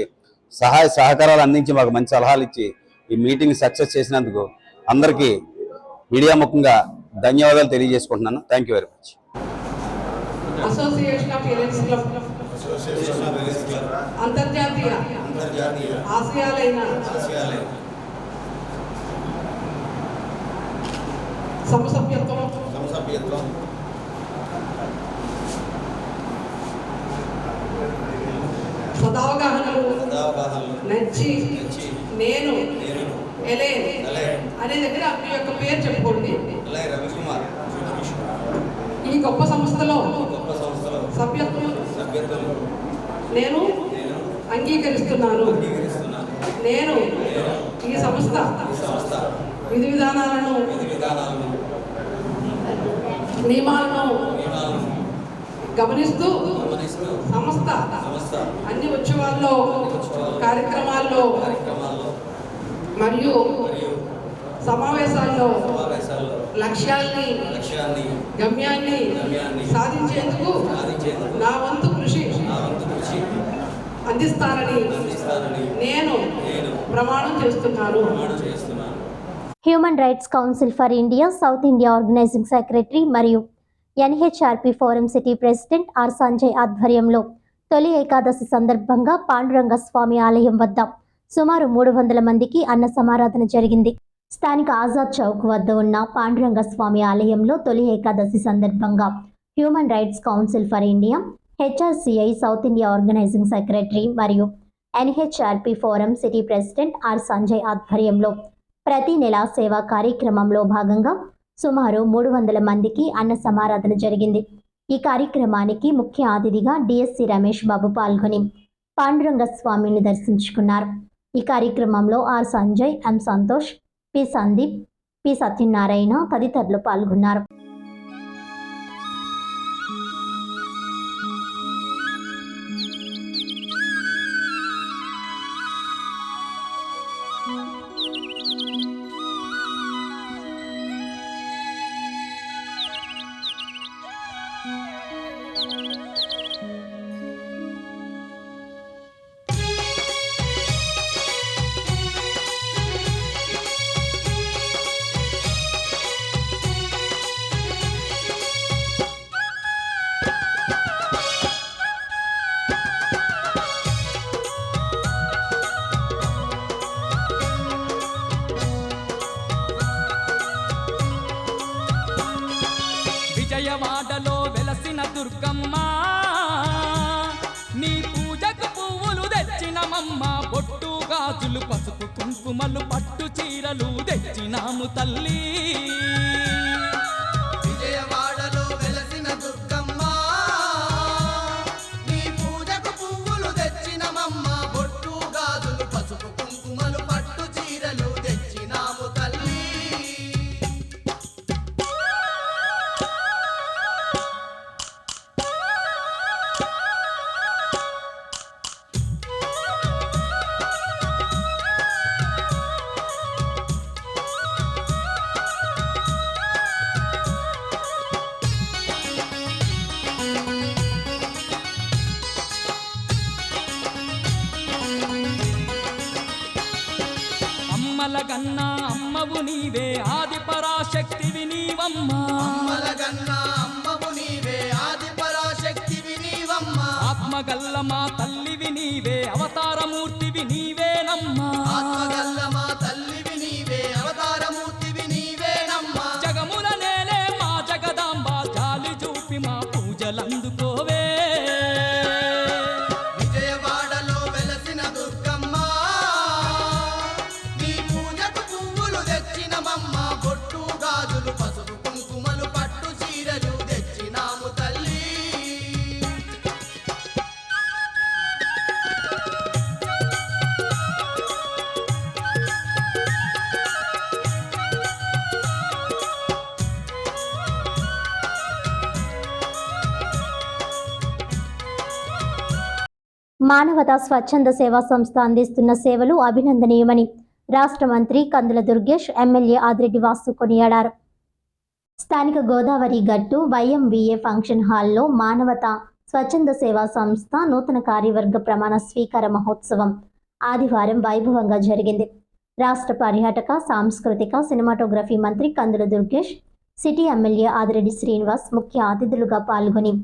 సహాయ సహకారాలు అందించి మాకు మంచి సలహాలు ఇచ్చి ఈ మీటింగ్ సక్సెస్ చేసినందుకు అందరికీ మీడియా ముఖంగా ధన్యవాదాలు తెలియజేసుకుంటున్నాను. Thank you very much. Association of elites club అంతర్జాతీయ ఆశయాలైన సమసభ్యత్వం సదావగాహనలు నచ్చి నేను ఎలైన్ అనే దగ్గర మీ యొక్క పేరు చెప్పుకోండి. ఈ గొప్ప సంస్థలో సభ్యత్వం నేను అంగీకరిస్తున్నాను. నేను ఈ సంస్థ విధి విధానాలను నియమాలను గమనిస్తూ సంస్థ అన్ని ఉత్సవాల్లో, కార్యక్రమాల్లో మరియు సమావేశాల్లో లక్ష్యాన్ని, గమ్యాన్ని సాధించేందుకు నా వంతు కృషి అందిస్తానని నేను ప్రమాణం చేస్తున్నాను. Human rights council for India South India organising secretary మరియు NHRP forum city president R Sanjay ఆధ్వర్యంలో తొలి ఏకాదశి సందర్భంగా పాండురంగ స్వామి ఆలయం వద్ద సుమారు 300 మందికి అన్న సమారాధన జరిగింది. స్థానిక ఆజాద్ చౌక్ వద్ద ఉన్న పాండురంగ స్వామి ఆలయంలో తొలి ఏకాదశి సందర్భంగా human rights council for India, HRCI south India organising secretary మరియు NHRP forum city president R Sanjay ఆధ్వర్యంలో ప్రతి నెల సేవా కార్యక్రమంలో భాగంగా సుమారు 300 మందికి అన్న సమారాధన జరిగింది. ఈ కార్యక్రమానికి ముఖ్య అతిథిగా డిఎస్సి రమేష్ బాబు పాల్గొని పాండురంగ స్వామిని దర్శించుకున్నారు. ఈ కార్యక్రమంలో R Sanjay, M Santosh, P Sandeep, P Satyanarayana తదితరులు పాల్గొన్నారు. విజయవాడలో వెలసిన దుర్గమ్మ, నీ పూజకు పువ్వులు తెచ్చినమమ్మ, బొట్టు గాజులు పసుపు కుంకుమలు పట్టు చీరలు తెచ్చినాము తల్లి. విజయవాడలో వెలసిన దుర్గమ్మ, నీ పూజకు పువ్వులు తెచ్చినమమ్మ, బొట్టు గాజులు పసుపు కుంకుమలు పట్టు చీరలు తెచ్చినాము తల్లి. అమ్మలగన్నా అమ్మవు నీవే, ఆది పరాశక్తివి నీవమ్మ. అమ్మలగన్నా అమ్మవు నీవే, ఆది పరాశక్తివి నీవమ్మ. ఆత్మగల్ల మా తల్లివి నీవే, అవతారమూర్తివి నీవేనమ్మా. ఆత్మగల్ల మా తల్లివి నీవే, అవతారమూర్తివి నీవేనమ్మా. జగముల నేలే మా జగదాంబ, జాలి చూపి మా పూజలందుకోవే. మానవతా స్వచ్ఛంద సేవా సంస్థ అందిస్తున్న సేవలు అభినందనీయమని రాష్ట్ర మంత్రి కందుల దుర్గేష్ ఎమ్మెల్యే ఆదిరెడ్డి వాసు కొనియాడారు. స్థానిక గోదావరి గట్టు YMVA ఫంక్షన్ హాల్లో మానవతా స్వచ్ఛంద సేవా సంస్థ నూతన కార్యవర్గ ప్రమాణ స్వీకార మహోత్సవం ఆదివారం వైభవంగా జరిగింది. రాష్ట్ర పర్యాటక, సాంస్కృతిక, సినిమాటోగ్రఫీ మంత్రి కందుల దుర్గేష్, సిటీ ఎమ్మెల్యే ఆదిరెడ్డి శ్రీనివాస్ ముఖ్య అతిథులుగా పాల్గొని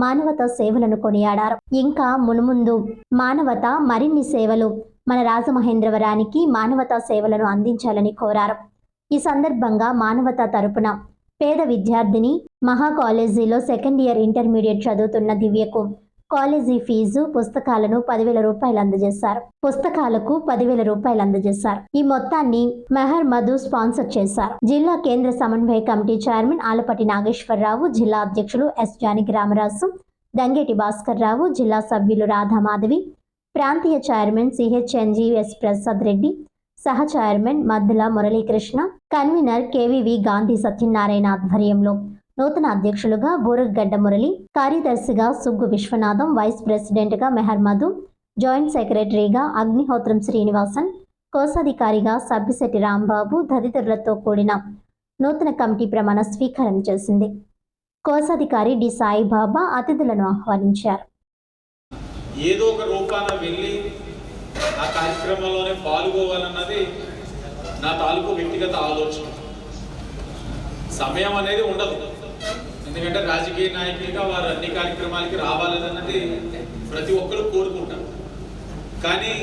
మానవతా సేవలను కొనియాడారు. ఇంకా మునుముందు మానవత మరిన్ని సేవలు మన రాజమహేంద్రవరానికి మానవతా సేవలను అందించాలని కోరారు. ఈ సందర్భంగా మానవతా తరపున పేద విద్యార్థిని మహా కాలేజీలో సెకండ్ ఇయర్ ఇంటర్మీడియట్ చదువుతున్న దివ్యకు కాలేజీ ఫీజు పుస్తకాలను 10,000 రూపాయలు అందజేశారు. ఈ మొత్తాన్ని మెహర్ మధు స్పాన్సర్ చేశారు. జిల్లా కేంద్ర సమన్వయ కమిటీ చైర్మన్ ఆలపటి నాగేశ్వరరావు, జిల్లా అధ్యక్షులు ఎస్ జానకి రామరాజు, దంగేటి భాస్కర్ రావు, జిల్లా సభ్యులు రాధామాధవి, ప్రాంతీయ చైర్మన్ CHNGS ప్రసాద్ రెడ్డి, సహ chairman Maddula Muralikrishna, convener KVV Gandhi Satyanarayana ఆధ్వర్యంలో నూతన అధ్యక్షులుగా బూరగడ్డ మురళి, కార్యదర్శిగా సుగ్గు విశ్వనాథం, వైస్ ప్రెసిడెంట్గా మెహర్ మధు, జాయింట్ సెక్రటరీగా అగ్నిహోత్రం శ్రీనివాసన్, కోశాధికారిగా సబ్బిశెట్టి రాంబాబు తదితరులతో కూడిన నూతన కమిటీ ప్రమాణ స్వీకారం చేసింది. కోశాధికారి డి సాయిబాబా అతిథులను ఆహ్వానించారు. ఏదో ఒక రూపాన వెళ్ళి ఆ కార్యక్రమంలోనే పాల్గొవాలన్నది నా తాలూకు వ్యక్తిగత ఆలోచన. సమయం అనేది ఉండదు, ఎందుకంటే రాజకీయ నాయకులుగా వారు అన్ని కార్యక్రమాలకి రావాలన్నది ప్రతి ఒక్కరు కోరుకుంటారు. కానీ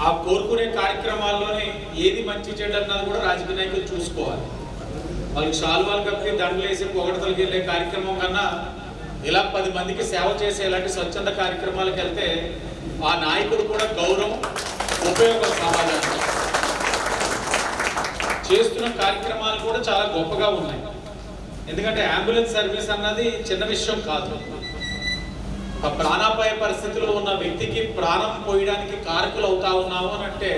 ఆ కోరుకునే కార్యక్రమాల్లోనే ఏది మంచి చెడు అన్నది కూడా రాజకీయ నాయకులు చూసుకోవాలి. వాళ్ళకి శాలువాలు కప్పి దండలు వేసి పొగడతలకి వెళ్ళే కార్యక్రమం కన్నా ఇలా 10 మందికి సేవ చేసే ఇలాంటి స్వచ్ఛంద కార్యక్రమాలకు వెళ్తే ఆ నాయకుడు కూడా గౌరవం, ఉపయోగం సమాజానికి. చేస్తున్న కార్యక్రమాలు కూడా చాలా గొప్పగా ఉన్నాయి. ఎందుకంటే అంబులెన్స్ సర్వీస్ అన్నది చిన్న విషయం కాదు. ఒక ప్రాణాపాయ పరిస్థితిలో ఉన్న వ్యక్తికి ప్రాణం పోయడానికి కారకులు అవుతా ఉన్నాము అని అంటే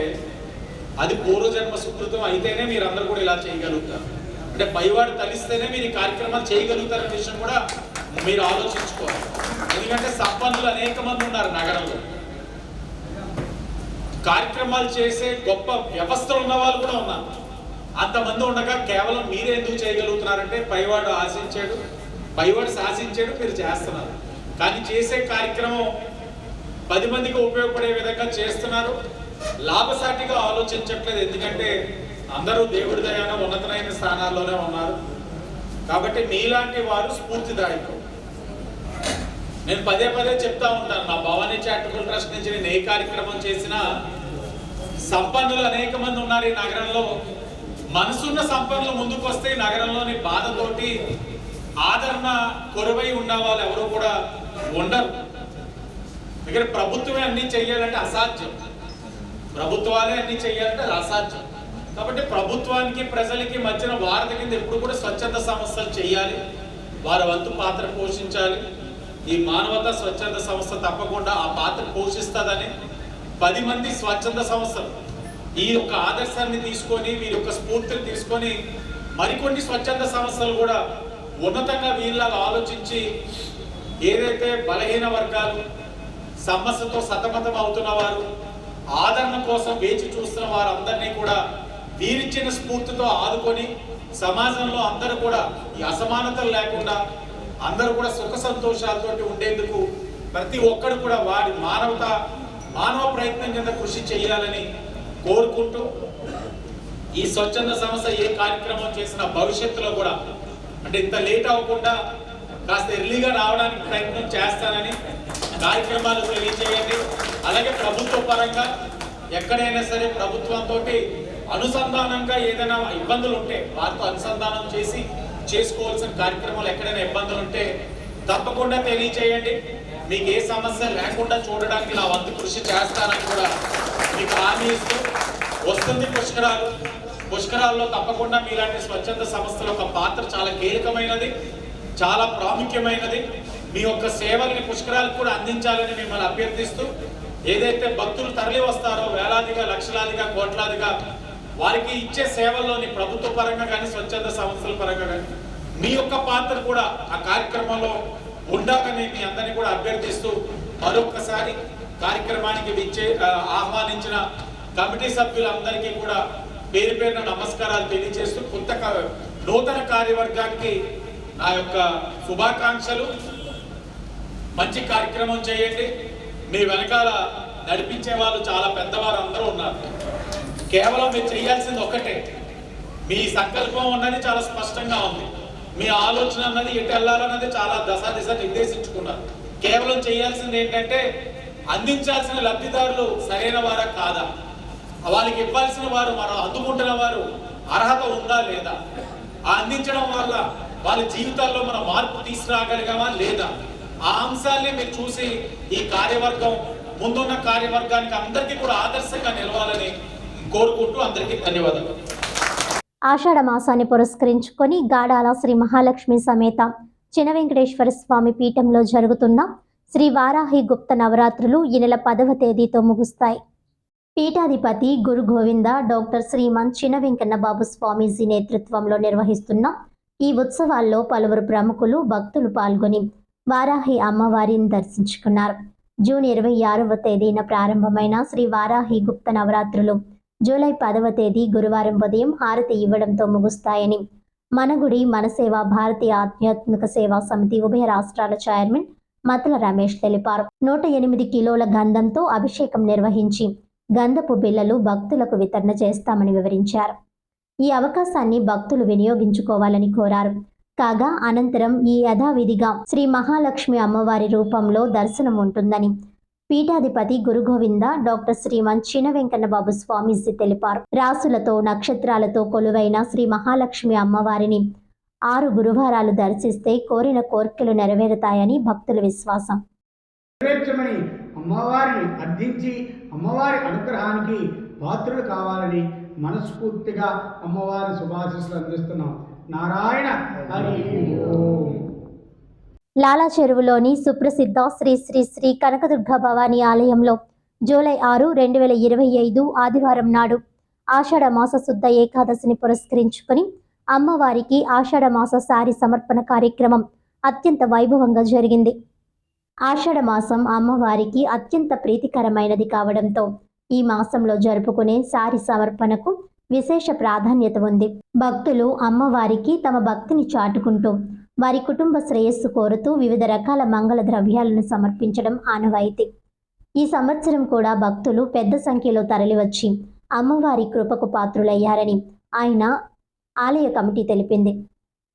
అది పూర్వజన్మ సుకృతం అయితేనే మీరు అందరూ కూడా ఇలా చేయగలుగుతారు. అంటే పైవాడు తలిస్తేనే మీరు ఈ కార్యక్రమాలు చేయగలుగుతారనే విషయం కూడా మీరు ఆలోచించుకోవాలి. ఎందుకంటే సంపన్నులు అనేక మంది ఉన్నారు నగరంలో, కార్యక్రమాలు చేసే గొప్ప వ్యవస్థలు ఉన్న వాళ్ళు కూడా ఉన్నారు. అంతమంది ఉండగా కేవలం మీరే ఎందుకు చేయగలుగుతున్నారంటే పైవాడు ఆశించాడు, పైవాడు శాసించాడు, మీరు చేస్తున్నారు. కానీ చేసే కార్యక్రమం 10 మందికి ఉపయోగపడే విధంగా చేస్తున్నారు. లాభసాటిగా ఆలోచించట్లేదు, ఎందుకంటే అందరూ దేవుడి దయాన ఉన్నతమైన స్థానాల్లోనే ఉన్నారు. కాబట్టి మీలాంటి వారు స్ఫూర్తిదాయకం. నేను పదే చెప్తా ఉంటాను, నా భవానీ చారిటబుల్ ట్రస్ట్ నుంచి నేను ఏ కార్యక్రమం చేసినా సంపన్నులు అనేక మంది ఉన్నారు ఈ నగరంలో. మనసున్న సంపన్నులు ముందుకు వస్తే నగరంలోని బాధతోటి ఆదరణ కొరవై ఉన్న వాళ్ళు ఎవరు కూడా ఉండరు. ఇక్కడ ప్రభుత్వమే అన్ని చెయ్యాలంటే అసాధ్యం, ప్రభుత్వాలే అన్ని చెయ్యాలంటే అది అసాధ్యం. కాబట్టి ప్రభుత్వానికి ప్రజలకి మధ్యన వారధి కింద ఎప్పుడు కూడా స్వచ్ఛంద సంస్థలు చేయాలి, వారి వంతు పాత్ర పోషించాలి. ఈ మానవతా స్వచ్ఛంద సంస్థ తప్పకుండా ఆ పాత్ర పోషిస్తుందని 10 మంది స్వచ్ఛంద సంస్థలు ఈ యొక్క ఆదర్శాన్ని తీసుకొని, వీరి యొక్క స్ఫూర్తిని తీసుకొని మరికొన్ని స్వచ్ఛంద సంస్థలు కూడా ఉన్నతంగా వీళ్ళగా ఆలోచించి ఏదైతే బలహీన వర్గాలు, సమస్యతో సతమతం అవుతున్న వారు, ఆదరణ కోసం వేచి చూస్తున్న వారందరినీ కూడా వీరిచ్చిన స్ఫూర్తితో ఆదుకొని సమాజంలో అందరూ కూడా ఈ అసమానతలు లేకుండా అందరూ కూడా సుఖ సంతోషాలతో ఉండేందుకు ప్రతి ఒక్కరు కూడా వారి మానవ ప్రయత్నం కింద కృషి చేయాలని కోరుకుంటూ ఈ స్వచ్ఛంద సంస్థ ఏ కార్యక్రమం చేసినా భవిష్యత్తులో కూడా అంటే ఇంత లేట్ అవ్వకుండా కాస్త ఎర్లీగా రావడానికి ప్రయత్నం చేస్తానని కార్యక్రమాలు తెలియజేయండి. అలాగే ప్రభుత్వ పరంగా ఎక్కడైనా సరే ప్రభుత్వంతో అనుసంధానంగా ఏదైనా ఇబ్బందులు ఉంటే వారితో అనుసంధానం చేసి చేసుకోవాల్సిన కార్యక్రమాలు ఎక్కడైనా ఇబ్బందులు ఉంటే తప్పకుండా తెలియజేయండి. మీకు ఏ సమస్య లేకుండా చూడడానికి నా వంతు కృషి చేస్తానని కూడా మీకు హామీ ఇస్తూ వస్తుంది పుష్కరాల్లో తప్పకుండా మీలాంటి స్వచ్ఛంద సంస్థల యొక్క పాత్ర చాలా కీలకమైనది, చాలా ప్రాముఖ్యమైనది. మీ యొక్క సేవల్ని పుష్కరాలకు కూడా అందించాలని మిమ్మల్ని అభ్యర్థిస్తూ ఏదైతే భక్తులు తరలి వస్తారో వేలాదిగా, లక్షలాదిగా, కోట్లాదిగా వారికి ఇచ్చే సేవల్లోని ప్రభుత్వ పరంగా కానీ స్వచ్ఛంద సంస్థల పరంగా కానీ మీ యొక్క పాత్ర కూడా ఆ కార్యక్రమంలో ఉండాలని మీ అందరినీ కూడా అభ్యర్థిస్తూ మరొక్కసారి కార్యక్రమానికి ఆహ్వానించిన కమిటీ సభ్యులందరికీ కూడా పేరు పేరున నమస్కారాలు తెలియజేస్తూ నూతన కార్యవర్గానికి నా యొక్క శుభాకాంక్షలు. మంచి కార్యక్రమం చేయండి. మీ వెనకాల నడిపించే వాళ్ళు చాలా పెద్దవారు అందరూ ఉన్నారు. కేవలం మీరు చేయాల్సింది ఒక్కటే, మీ సంకల్పం అన్నది చాలా స్పష్టంగా ఉంది, మీ ఆలోచన అన్నది ఎటు వెళ్ళాలన్నది చాలా దిశ నిర్దేశించుకున్నారు. కేవలం చేయాల్సింది ఏంటంటే అందించాల్సిన లబ్ధిదారులు సరైన వారా కాదా, వాళ్ళకి ఇవ్వాల్సిన వారు మనం అందుకుంటున్న వారు అర్హత ఉందా లేదా, ఆ అందించడం వల్ల వాళ్ళ జీవితాల్లో మనం మార్పు తీసుకురాగలిగామా లేదా, ఆ అంశాన్ని మీరు చూసి ఈ కార్యవర్గం ముందున్న కార్యవర్గానికి అందరికీ కూడా ఆదర్శంగా నిలవాలని కోరుకుంటూ అందరికీ ధన్యవాదాలు. ఆషాఢ మాసాన్ని పురస్కరించుకొని గాడాల శ్రీ మహాలక్ష్మి సమేత చిన వెంకటేశ్వర స్వామి పీఠంలో జరుగుతున్న శ్రీ వారాహి గుప్త నవరాత్రులు ఈ నెల 10వ తేదీతో ముగుస్తాయి. పీఠాధిపతి గురు గోవింద డాక్టర్ శ్రీమాన్ చిన వెంకన్న బాబు స్వామీజీ నేతృత్వంలో నిర్వహిస్తున్న ఈ ఉత్సవాల్లో పలువురు ప్రముఖులు భక్తులు పాల్గొని వారాహి అమ్మవారిని దర్శించుకున్నారు. జూన్ 26వ తేదీన ప్రారంభమైన శ్రీ వారాహి గుప్త నవరాత్రులు జూలై 10వ తేదీ గురువారం ఉదయం హారతి ఇవ్వడంతో ముగుస్తాయని మనగుడి మనసేవ భారతీయ ఆధ్యాత్మిక సేవా సమితి ఉభయ రాష్ట్రాల చైర్మన్ మతల రమేష్ తెలిపారు. 108 కిలోల గంధంతో అభిషేకం నిర్వహించి గంధపు బిళ్ళలు భక్తులకు వితరణ చేస్తామని వివరించారు. ఈ అవకాశాన్ని భక్తులు వినియోగించుకోవాలని కోరారు. కాగా అనంతరం ఈ యథావిధిగా శ్రీ మహాలక్ష్మి అమ్మవారి రూపంలో దర్శనం ఉంటుందని పీఠాధిపతి గురుగోవింద డాక్టర్ శ్రీమాన్ చిన వెంకన్న బాబు స్వామీజీ తెలిపారు. రాసులతో నక్షత్రాలతో కొలువైన శ్రీ మహాలక్ష్మి అమ్మవారిని 6 గురువారాలు దర్శిస్తే కోరిన కోర్కెలు నెరవేరుతాయని భక్తుల విశ్వాసం. నెరవేర్చమని అమ్మవారిని అర్థించి అమ్మవారి అనుగ్రహానికి పాత్రులు కావాలని మనస్ఫూర్తిగా అమ్మవారి శుభాశీస్సులు అందిస్తున్నాం. నారాయణ హరి ఓం. లాలా చెరువులోని సుప్రసిద్ధ శ్రీ శ్రీ శ్రీ కనకదుర్గ భవానీ ఆలయంలో జూలై 6, 2025 ఆదివారం నాడు ఆషాఢ మాస శుద్ధ ఏకాదశిని పురస్కరించుకొని అమ్మవారికి ఆషాఢ మాస సారి సమర్పణ కార్యక్రమం అత్యంత వైభవంగా జరిగింది. ఆషాఢ మాసం అమ్మవారికి అత్యంత ప్రీతికరమైనది కావడంతో ఈ మాసంలో జరుపుకునే సారి సమర్పణకు విశేష ప్రాధాన్యత ఉంది. భక్తులు అమ్మవారికి తమ భక్తిని చాటుకుంటూ వారి కుటుంబ శ్రేయస్సు కోరుతూ వివిధ రకాల మంగళ ద్రవ్యాలను సమర్పించడం ఆనవాయితీ. ఈ సంవత్సరం కూడా భక్తులు పెద్ద సంఖ్యలో తరలివచ్చి అమ్మవారి కృపకు పాత్రులయ్యారని ఆలయ కమిటీ తెలిపింది.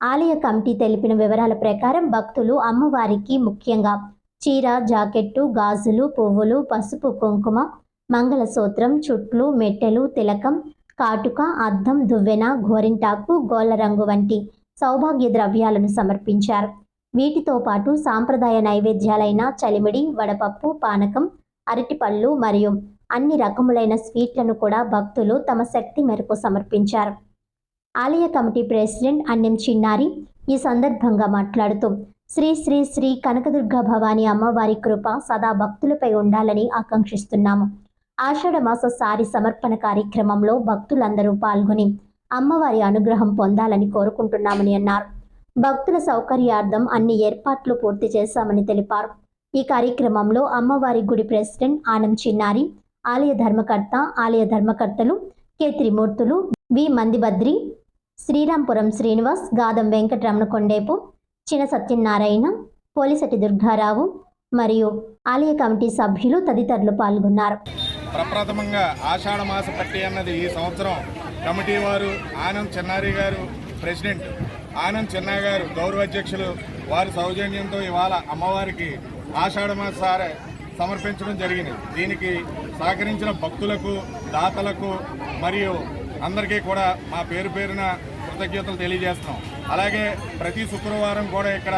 ఆలయ కమిటీ తెలిపిన వివరాల ప్రకారం భక్తులు అమ్మవారికి ముఖ్యంగా చీర, జాకెట్టు, గాజులు, పువ్వులు, పసుపు, కుంకుమ, మంగళసూత్రం, చుట్లు, మెట్టెలు, తిలకం, కాటుక, అద్దం, దువ్వెన, గోరింటాకు, గోళ్ళ రంగు వంటి సౌభాగ్య ద్రవ్యాలను సమర్పించారు. వీటితో పాటు సాంప్రదాయ నైవేద్యాలైన చలిమిడి, వడపప్పు, పానకం, అరటిపళ్ళు మరియు అన్ని రకములైన స్వీట్లను కూడా భక్తులు తమ శక్తి మేరకు సమర్పించారు. ఆలయ కమిటీ ప్రెసిడెంట్ అన్నెం చిన్నారి ఈ సందర్భంగా మాట్లాడుతూ శ్రీ శ్రీ శ్రీ కనకదుర్గ భవానీ అమ్మవారి కృప సదా భక్తులపై ఉండాలని ఆకాంక్షిస్తున్నాము. ఆషాఢ మాస సారి సమర్పణ కార్యక్రమంలో భక్తులందరూ పాల్గొని అమ్మవారి అనుగ్రహం పొందాలని కోరుకుంటున్నామని అన్నారు. భక్తుల సౌకర్యార్థం అన్ని ఏర్పాట్లు పూర్తి చేశామని తెలిపారు. ఈ కార్యక్రమంలో అమ్మవారి గుడి ప్రెసిడెంట్ ఆనం చిన్నారి, ఆలయ ధర్మకర్తలు కె త్రిమూర్తులు, వి మందిబద్రి, శ్రీరాంపురం శ్రీనివాస్, గాదం వెంకటరమణ కొండేపు, చిన సత్యనారాయణ, పోలిసటి దుర్గారావు మరియు ఆలయ కమిటీ సభ్యులు తదితరులు పాల్గొన్నారు. ప్రప్రథమంగా ఆషాఢ మాస పట్టి అన్నది ఈ సంవత్సరం కమిటీ వారు ఆనంద్ చెన్నారి గారు ప్రెసిడెంట్, ఆనంద్ చెన్నా గారు గౌరవాధ్యక్షులు వారి సౌజన్యంతో ఇవాళ అమ్మవారికి ఆషాఢ మాస సారే సమర్పించడం జరిగింది. దీనికి సహకరించిన భక్తులకు, దాతలకు మరియు అందరికీ కూడా మా పేరు పేరున కృతజ్ఞతలు తెలియజేస్తున్నాం. అలాగే ప్రతి శుక్రవారం కూడా ఇక్కడ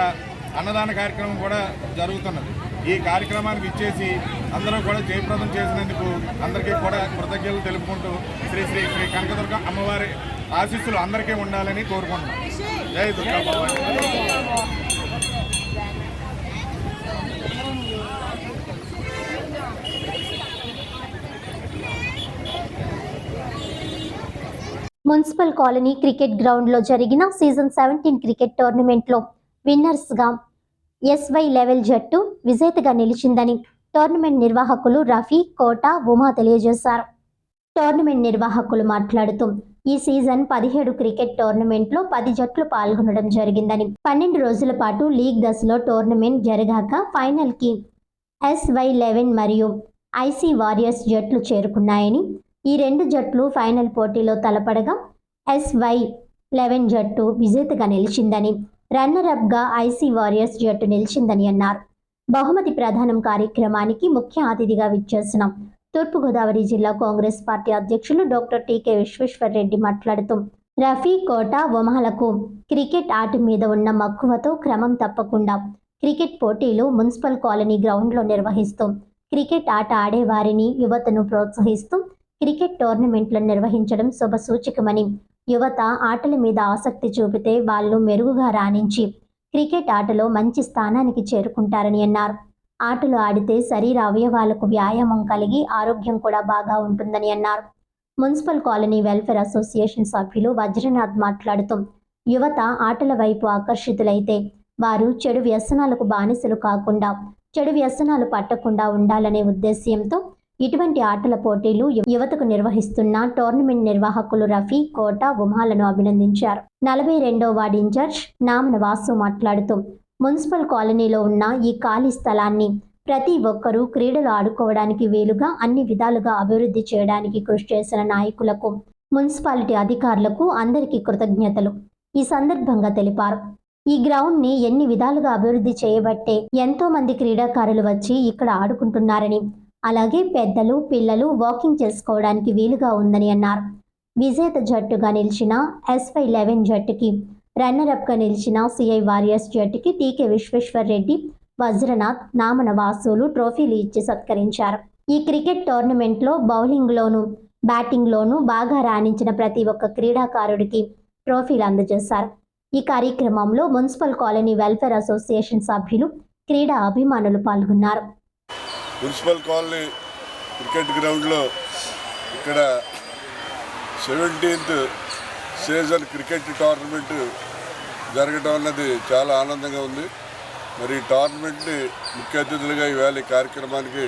అన్నదాన కార్యక్రమం కూడా జరుగుతున్నది. ఈ కార్యక్రమానికి ఇచ్చేసి అందరూ కూడా జయప్రదం చేసినందుకు అందరికీ కూడా కృతజ్ఞతలు తెలుపుకుంటూ శ్రీ శ్రీ శ్రీ కనకదుర్గ అమ్మవారి ఆశీస్సులు అందరికీ ఉండాలని కోరుకుంటున్నాం. జై Durga Bhavani. Municipal colony cricket గ్రౌండ్లో జరిగిన సీజన్ 17 క్రికెట్ టోర్నమెంట్లో విన్నర్స్గా SY లెవెల్ జట్టు విజేతగా నిలిచిందని టోర్నమెంట్ నిర్వాహకులు రఫీ, కోట, ఉమా తెలియజేశారు. టోర్నమెంట్ నిర్వాహకులు మాట్లాడుతూ ఈ సీజన్ 17 క్రికెట్ టోర్నమెంట్లో 10 జట్లు పాల్గొనడం జరిగిందని, 12 రోజుల పాటు లీగ్ దశలో టోర్నమెంట్ జరగాక ఫైనల్కి SY11 మరియు ఐసీ వారియర్స్ జట్లు చేరుకున్నాయని, ఈ 2 జట్లు ఫైనల్ పోటీలో తలపడగా SY11 జట్టు విజేతగా నిలిచిందని, రన్నరప్గా ఐసీ వారియర్స్ జట్టు నిలిచిందని అన్నారు. బహుమతి ప్రదానం కార్యక్రమానికి ముఖ్య అతిథిగా విచ్చేసిన తూర్పుగోదావరి జిల్లా కాంగ్రెస్ పార్టీ అధ్యక్షులు డాక్టర్ టీకే విశ్వేశ్వర్రెడ్డి మాట్లాడుతూ రఫీ, కోట, ఉమాలకు క్రికెట్ ఆట మీద ఉన్న మక్కువతో క్రమం తప్పకుండా క్రికెట్ పోటీలు మున్సిపల్ కాలనీ గ్రౌండ్లో నిర్వహిస్తూ క్రికెట్ ఆట ఆడేవారిని, యువతను ప్రోత్సహిస్తూ క్రికెట్ టోర్నమెంట్లను నిర్వహించడం శుభసూచకమని, యువత ఆటల మీద ఆసక్తి చూపితే వాళ్ళు మెరుగుగా రాణించి క్రికెట్ ఆటలో మంచి స్థానానికి చేరుకుంటారని అన్నారు. ఆటలు ఆడితే శరీర అవయవాలకు వ్యాయామం కలిగి ఆరోగ్యం కూడా బాగా ఉంటుందని అన్నారు. మున్సిపల్ కాలనీ వెల్ఫేర్ అసోసియేషన్ సభ్యులు వజ్రనాథ్ మాట్లాడుతూ యువత ఆటల వైపు ఆకర్షితులైతే వారు చెడు వ్యసనాలకు బానిసలు కాకుండా, చెడు వ్యసనాలు పట్టకుండా ఉండాలనే ఉద్దేశ్యంతో ఇటువంటి ఆటల పోటీలు యువతకు నిర్వహిస్తున్న టోర్నమెంట్ నిర్వాహకులు రఫీ, కోట, ఉమాలను అభినందించారు. 42వ వార్డు ఇన్ఛార్జ్ నామన వాసు మాట్లాడుతూ మున్సిపల్ కాలనీలో ఉన్న ఈ ఖాళీ స్థలాన్ని ప్రతి ఒక్కరూ క్రీడలు ఆడుకోవడానికి వీలుగా అన్ని విధాలుగా అభివృద్ధి చేయడానికి కృషి చేసిన నాయకులకు, మున్సిపాలిటీ అధికారులకు అందరికీ కృతజ్ఞతలు ఈ సందర్భంగా తెలిపారు. ఈ గ్రౌండ్ని ఎన్ని విధాలుగా అభివృద్ధి చేయబట్టే ఎంతో మంది క్రీడాకారులు వచ్చి ఇక్కడ ఆడుకుంటున్నారని, అలాగే పెద్దలు, పిల్లలు వాకింగ్ చేసుకోవడానికి వీలుగా ఉందని అన్నారు. విజేత జట్టుగా నిలిచిన SY11 జట్టుకి, రన్నరప్గా నిలిచిన CI వారియర్స్ జట్టుకి టీకే విశ్వేశ్వర్రెడ్డి, వజ్రనాథ్, నామన వాసులు ట్రోఫీలు ఇచ్చి సత్కరించారు. ఈ క్రికెట్ టోర్నమెంట్లో బౌలింగ్లోనూ, బ్యాటింగ్లోనూ బాగా రాణించిన ప్రతి ఒక్క క్రీడాకారుడికి ట్రోఫీలు అందజేశారు. ఈ కార్యక్రమంలో మున్సిపల్ కాలనీ వెల్ఫేర్ అసోసియేషన్ సభ్యులు, క్రీడా అభిమానులు పాల్గొన్నారు. మున్సిపల్ కాలనీ క్రికెట్ గ్రౌండ్లో ఇక్కడ 17th సీజన్ క్రికెట్ టోర్నమెంట్ జరగడం అన్నది చాలా ఆనందంగా ఉంది. మరి ఈ టోర్నమెంట్ని ముఖ్య అతిథులుగా ఈవేళ ఈ కార్యక్రమానికి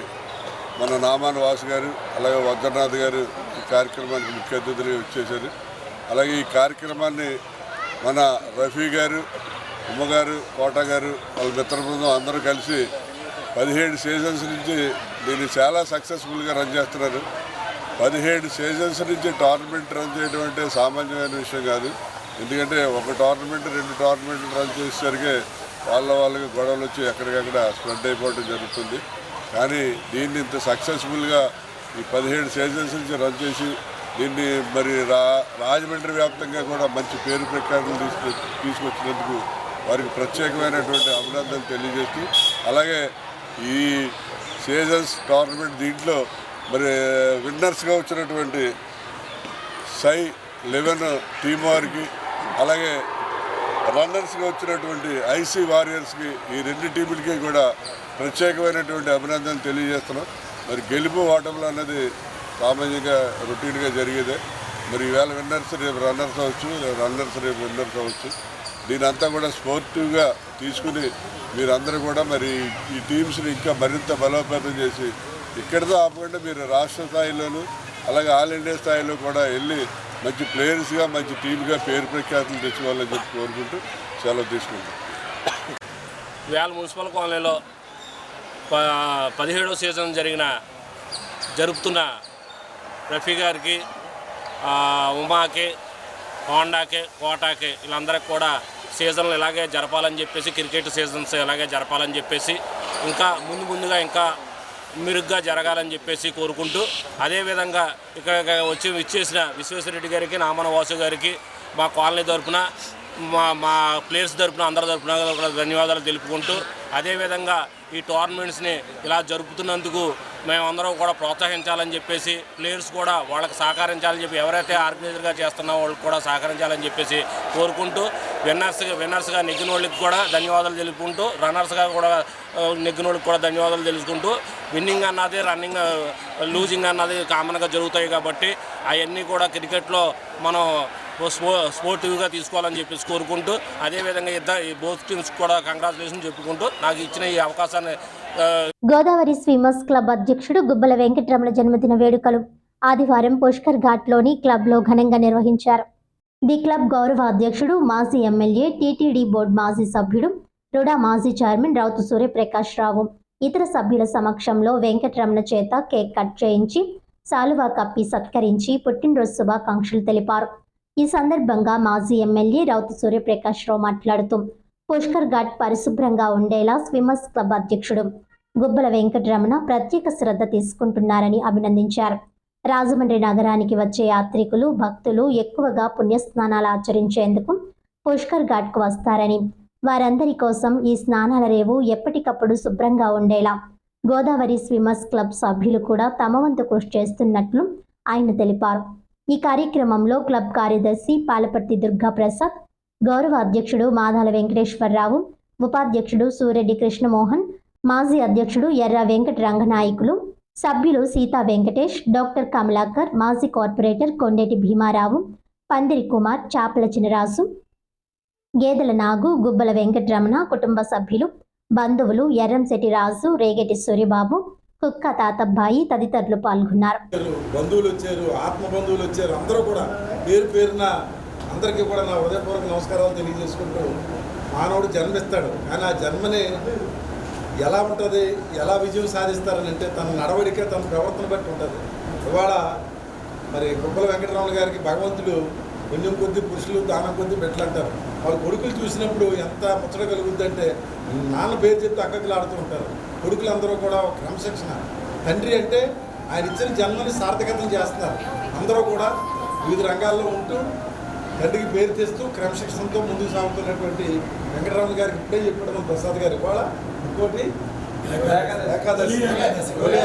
మన నామాన వాసు గారు, అలాగే వజ్రనాథ్ గారు ఈ కార్యక్రమానికి ముఖ్య అతిథులుగా వచ్చేసారు. అలాగే ఈ కార్యక్రమాన్ని మన రఫీ గారు, ఉమ్మగారు, కోట గారు, వాళ్ళ మిత్ర బృందం అందరూ కలిసి 17 సీజన్స్ నుంచి దీన్ని చాలా సక్సెస్ఫుల్గా రన్ చేస్తున్నారు. 17 సీజన్స్ నుంచి టోర్నమెంట్ రన్ చేయడం అంటే సామాన్యమైన విషయం కాదు. ఎందుకంటే ఒక టోర్నమెంట్ 2 టోర్నమెంట్లు రన్ చేసేసరికి వాళ్ళకి గొడవలు వచ్చి ఎక్కడికక్కడ స్ప్రెడ్ అయిపోవడం జరుగుతుంది. కానీ దీన్ని ఇంత సక్సెస్ఫుల్గా ఈ 17 సీజన్స్ నుంచి రన్ చేసి దీన్ని మరి రాజమండ్రి వ్యాప్తంగా కూడా మంచి పేరు ప్రఖ్యాతులు తీసుకొచ్చినందుకు వారికి ప్రత్యేకమైనటువంటి అభినందనలు తెలియజేస్తూ, అలాగే ఈ సీజన్స్ టోర్నమెంట్ దీంట్లో మరి విన్నర్స్గా వచ్చినటువంటి SY11 టీం వారికి, అలాగే రన్నర్స్గా వచ్చినటువంటి ఐసీ వారియర్స్కి, ఈ 2 టీములకి కూడా ప్రత్యేకమైనటువంటి అభినందనలు తెలియజేస్తున్నాం. మరి గెలుపు ఓటములు అన్నది సామాన్యంగా రొటీన్గా జరిగేదే. మరి ఈవేళ విన్నర్స్ రేపు రన్నర్స్ అవ్వచ్చు, రన్నర్స్ రేపు విన్నర్స్ అవ్వచ్చు. దీని అంతా కూడా స్పోర్టివ్గా తీసుకుని మీరందరూ కూడా మరి ఈ టీమ్స్ని ఇంకా మరింత బలోపేతం చేసి ఇక్కడితో ఆపకుండా మీరు రాష్ట్ర స్థాయిలోనూ అలాగే ఆల్ ఇండియా స్థాయిలో కూడా వెళ్ళి మంచి ప్లేయర్స్గా, మంచి టీమ్గా పేరు ప్రఖ్యాతులు తెచ్చుకోవాలని చెప్పి కోరుకుంటూ సెలవు తీసుకుంటాం. వేళ మున్సిపల్ కాలనీలో 17వ సీజన్ జరుపుతున్న రఫీ గారికి, ఉమాకి, హోండాకి, కోటాకి వీళ్ళందరికీ కూడా సీజన్లు ఇలాగే జరపాలని చెప్పేసి, క్రికెట్ సీజన్స్ ఇలాగే జరపాలని చెప్పేసి, ఇంకా ముందుగా ఇంకా మెరుగ్గా జరగాలని చెప్పేసి కోరుకుంటూ, అదేవిధంగా ఇక్కడ ఇచ్చేసిన విశ్వేశ్వరరెడ్డి గారికి, నామన వాసు గారికి మా కాలనీ తరఫున, మా ప్లేయర్స్ తరఫున, అందరి తరఫున కూడా ధన్యవాదాలు తెలుపుకుంటూ, అదేవిధంగా ఈ టోర్నమెంట్స్ని ఇలా జరుపుతున్నందుకు మేమందరం కూడా ప్రోత్సహించాలని చెప్పేసి, ప్లేయర్స్ కూడా వాళ్ళకి సహకరించాలని చెప్పి, ఎవరైతే ఆర్గనైజర్గా చేస్తున్నారో వాళ్ళకి కూడా సహకరించాలని చెప్పేసి కోరుకుంటూ, విన్నర్స్గా నెగ్గిన వాళ్ళకి కూడా ధన్యవాదాలు తెలుపుకుంటూ, రన్నర్స్గా కూడా నెగ్గిన వాళ్ళకి కూడా ధన్యవాదాలు తెలుసుకుంటూ, విన్నింగ్ అన్నది, లూజింగ్ అన్నది కామన్గా జరుగుతాయి కాబట్టి అవన్నీ కూడా క్రికెట్లో మనం స్పోర్టివ్గా తీసుకోవాలని చెప్పేసి కోరుకుంటూ, అదేవిధంగా ఈ బోత్ టీమ్స్ కూడా కంగ్రాచులేషన్ చెప్పుకుంటూ నాకు ఇచ్చిన ఈ అవకాశాన్ని గోదావరి స్విమ్మర్స్ క్లబ్ అధ్యక్షుడు గుబ్బల వెంకటరమణ జన్మదిన వేడుకలు ఆదివారం పుష్కర్ ఘాట్లోని క్లబ్లో ఘనంగా నిర్వహించారు. ది క్లబ్ గౌరవ అధ్యక్షుడు, మాజీ ఎమ్మెల్యే, టీటీడీ బోర్డు మాజీ సభ్యుడు, రుడా మాజీ చైర్మన్ రౌతు సూర్యప్రకాష్ రావు ఇతర సభ్యుల సమక్షంలో వెంకటరమణ చేత కేక్ కట్ చేయించి సాలువా కప్పి సత్కరించి పుట్టినరోజు శుభాకాంక్షలు తెలిపారు. ఈ సందర్భంగా మాజీ ఎమ్మెల్యే రౌతు సూర్యప్రకాష్ రావు మాట్లాడుతూ పుష్కర్ ఘాట్ పరిశుభ్రంగా ఉండేలా స్విమ్మర్స్ క్లబ్ అధ్యక్షుడు గుబ్బల వెంకటరమణ ప్రత్యేక శ్రద్ధ తీసుకుంటున్నారని అభినందించారు. రాజమండ్రి నగరానికి వచ్చే యాత్రికులు, భక్తులు ఎక్కువగా పుణ్యస్నానాలు ఆచరించేందుకు పుష్కర్ ఘాట్కు వస్తారని, వారందరి కోసం ఈ స్నానాల రేవు ఎప్పటికప్పుడు శుభ్రంగా ఉండేలా గోదావరి స్విమ్మర్స్ క్లబ్ సభ్యులు కూడా తమ వంతు కృషి చేస్తున్నట్లు ఆయన తెలిపారు. ఈ కార్యక్రమంలో క్లబ్ కార్యదర్శి పాలపర్తి దుర్గాప్రసాద్, గౌరవ అధ్యక్షుడు మాదాల వెంకటేశ్వరరావు, ఉపాధ్యక్షుడు సూరెడ్డి కృష్ణమోహన్, మాజీ అధ్యక్షుడు ఎర్ర వెంకట రంగనాయకులు, సభ్యులు సీతా వెంకటేష్, డాక్టర్ కమలాకర్, మాజీ కార్పొరేటర్ కొండేటి భీమారావు, పందిరి కుమార్, చాపల చినరాజు, గేదెల నాగు, గుబ్బల వెంకటరమణ కుటుంబ సభ్యులు, బంధువులు ఎర్రంశెట్టి రాజు, రేగటి సూర్యబాబు, కుక్క తాతబ్బాయి తదితరులు పాల్గొన్నారు. బంధువులు వచ్చారు, ఆత్మ బంధువులు వచ్చారు, అందరూ కూడా పేరు పేరున అందరికీ కూడా నా హృదయపూర్వక నమస్కారాలు తెలియజేసుకుంటూ, మానవుడు జన్మిస్తాడు కానీ ఆ జన్మని ఎలా ఉంటుంది, ఎలా విజయం సాధిస్తారని అంటే తన నడవడిక, తన ప్రవర్తన బట్టి ఉంటుంది. ఇవాళ మరి గుబ్బల వెంకటరమణ గారికి భగవంతుడు పుణ్యం కొద్ది పురుషులు, దానం కొద్ది బిడ్డలు అంటారు. వాళ్ళ కొడుకులు చూసినప్పుడు ఎంత ముచ్చట కలుగుద్ది అంటే నాన్న పేరు చెప్తే అక్కడికి ఆడుతూ ఉంటారు. కొడుకులందరూ కూడా క్రమశిక్షణ, తండ్రి అంటే ఆయన ఇచ్చిన జన్మని సార్థకతం చేస్తున్నారు. అందరూ కూడా వివిధ రంగాల్లో ఉంటూ తండ్రికి పేరు తెస్తూ క్రమశిక్షణతో ముందుకు సాగుతున్నటువంటి వెంకటరమణ గారికి ఇప్పుడే చెప్పాడు మన ప్రసాద్ గారు. ఇవాళ ఇంకోటి ఏకాదశి,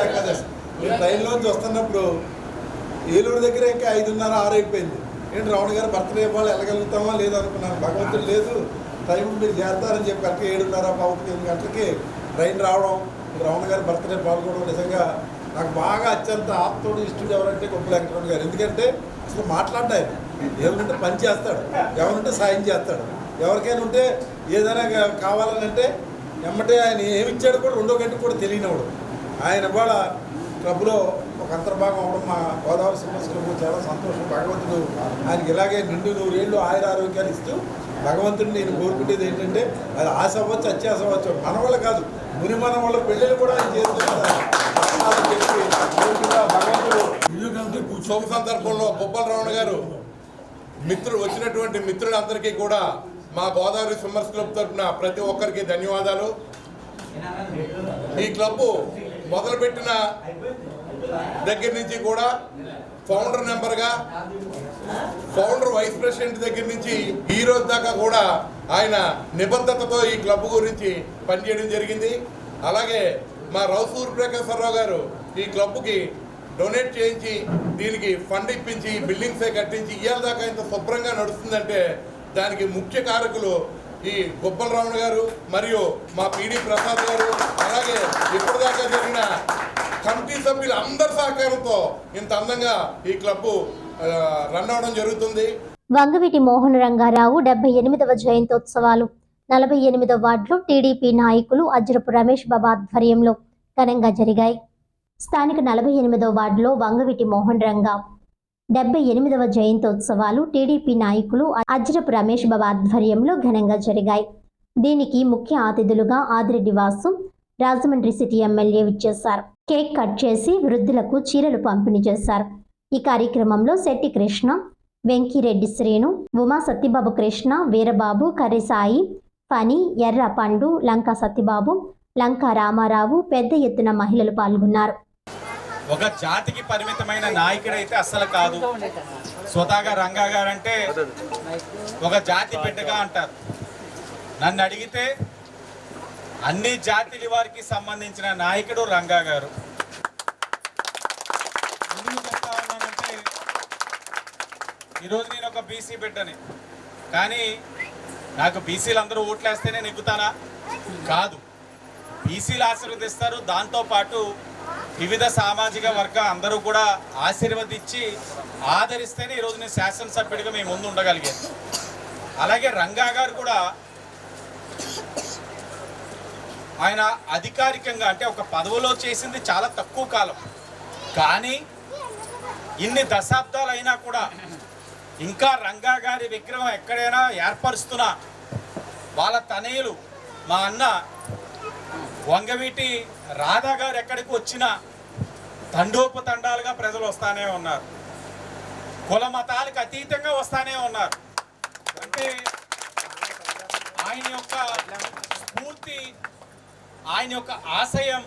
ఏకాదశి. నేను ట్రైన్లోంచి వస్తున్నప్పుడు ఏలూరు దగ్గర ఇంకా 5:30, 6 అయిపోయింది. ఏంటి రమణ గారు బర్త్డే ఇవాళ వెళ్ళగలుగుతామా లేదనుకున్నాను. భగవంతుడు లేదు, టైం మీరు చేస్తారని చెప్పి కరెక్ట్ 7:30, 8 గంటలకి ట్రైన్ రావడం, రమణ గారు బర్త్డే పాల్గొనడం నిజంగా నాకు బాగా అత్యంత ఆప్తుడు ఇష్టం ఎవరంటే గుబ్బల వెంకటరమణ గారు. ఎందుకంటే అసలు మాట్లాడ్డారు, ఎవరంటే పని చేస్తాడు, ఎవరంటే సాయం చేస్తాడు, ఎవరికైనా ఉంటే ఏదైనా కావాలని అంటే ఎమ్మటే ఆయన ఏమిచ్చాడు కూడా 2వ గంట కూడా తెలియనివాడు. ఆయన ఇవాళ క్లబ్లో ఒక అంతర్భాగం అవడం మా గోదావరి స్విమ్మర్స్ క్లబ్ చాలా సంతోషం. భగవంతుడు ఆయనకి ఇలాగే నిండు 100 ఏళ్ళు ఆయురారోగ్యాలు ఇస్తూ భగవంతుడిని నేను కోరుకునేది ఏంటంటే అది ఆశ అవ్వచ్చు, అత్యాశ అవ్వచ్చు, మన వల్ల కాదు, ముని మన వాళ్ళ పెళ్ళిళ్ళు కూడా ఆయన చేస్తున్నారు. భగవంతుడు శుభ సందర్భంలో గుబ్బల రమణ గారు వచ్చినటువంటి మిత్రులందరికీ కూడా మా గోదావరి స్విమ్మర్స్ క్లబ్ తరఫున ప్రతి ఒక్కరికి ధన్యవాదాలు. ఈ క్లబ్ మొదలుపెట్టిన దగ్గర నుంచి కూడా ఫౌండర్ నెంబర్గా, ఫౌండర్ వైస్ ప్రెసిడెంట్ దగ్గర నుంచి ఈ రోజు దాకా కూడా ఆయన నిబద్ధతతో ఈ క్లబ్ గురించి పనిచేయడం జరిగింది. అలాగే మా రౌసూర్ ప్రకాశ్వరరావు గారు ఈ క్లబ్కి డొనేట్ చేయించి దీనికి ఫండ్ ఇప్పించి బిల్డింగ్సే కట్టించి ఇవాళ దాకా ఇంత శుభ్రంగా నడుస్తుందంటే దానికి ముఖ్య కారకులు ఈ గుబ్బల రమణ గారు మరియు మా పీడి ప్రసాద్ గారు, అలాగే ఇప్పటిదాకా జరిగిన కమిటీ సభ్యులు అందరి సహకారంతో ఇంత అందంగా ఈ క్లబ్ రన్ అవడం జరుగుతుంది. వంగవీటి మోహన్ రంగారావు 78వ జయంతోత్సవాలు 48వ వార్డులో టీడీపీ నాయకులు అజ్రపు రమేష్ బాబు ఆధ్వర్యంలో ఘనంగా జరిగాయి. స్థానిక 48వ వార్డులో వంగవీటి మోహన్ రంగా 78వ జయంతోత్సవాలు టీడీపీ నాయకులు అజ్రపు రమేష్ బాబు ఆధ్వర్యంలో ఘనంగా జరిగాయి. దీనికి ముఖ్య అతిథులుగా ఆదిరెడ్డి వాసు, రాజమండ్రి సిటీ ఎమ్మెల్యే విచ్చేశారు. కేక్ కట్ చేసి వృద్ధులకు చీరలు పంపిణీ చేశారు. ఈ కార్యక్రమంలో శెట్టి కృష్ణ, వెంకిరెడ్డి శ్రీను, ఉమా సత్యబాబు కృష్ణ, వీరబాబు, కర్రిసాయి, ఫణి, ఎర్ర పండు, లంకా సత్యబాబు, లంకా రామారావు పెద్ద ఎత్తున మహిళలు పాల్గొన్నారు. ఒక జాతికి పరిమితమైన నాయకుడైతే అస్సలు కాదు. స్వతహాగా రంగా గారు అంటే ఒక జాతి బిడ్డగా అంటారు. నన్ను అడిగితే అన్ని జాతిల వారికి సంబంధించిన నాయకుడు రంగా గారు. ఎందుకు చెప్తా ఉన్నానంటే ఈరోజు నేను ఒక బీసీ బిడ్డని, కానీ నాకు బీసీలు అందరూ ఓట్లేస్తే నేను ఎక్కుతానా? కాదు. బీసీలు ఆశీర్వదిస్తారు. దాంతోపాటు వివిధ సామాజిక వర్గ అందరూ కూడా ఆశీర్వదించి ఆదరిస్తేనే ఈరోజు నేను శాసనసభ్యుడిగా మీ ముందు ఉండగలిగాను. అలాగే రంగా గారు కూడా ఆయన అధికారికంగా అంటే ఒక పదవిలో చేసింది చాలా తక్కువ కాలం, కానీ ఇన్ని దశాబ్దాలు అయినా కూడా ఇంకా రంగా గారి విగ్రహం ఎక్కడైనా ఏర్పరుస్తున్నా వాళ్ళ తనయులు మా అన్న వంగవీటి రాధా గారు ఎక్కడికి వచ్చినా తండోపతండాలుగా ప్రజలు వస్తానే ఉన్నారు, కుల మతాలకు అతీతంగా వస్తానే ఉన్నారు. అంటే ఆయన యొక్క స్ఫూర్తి, ఆయన యొక్క ఆశయం,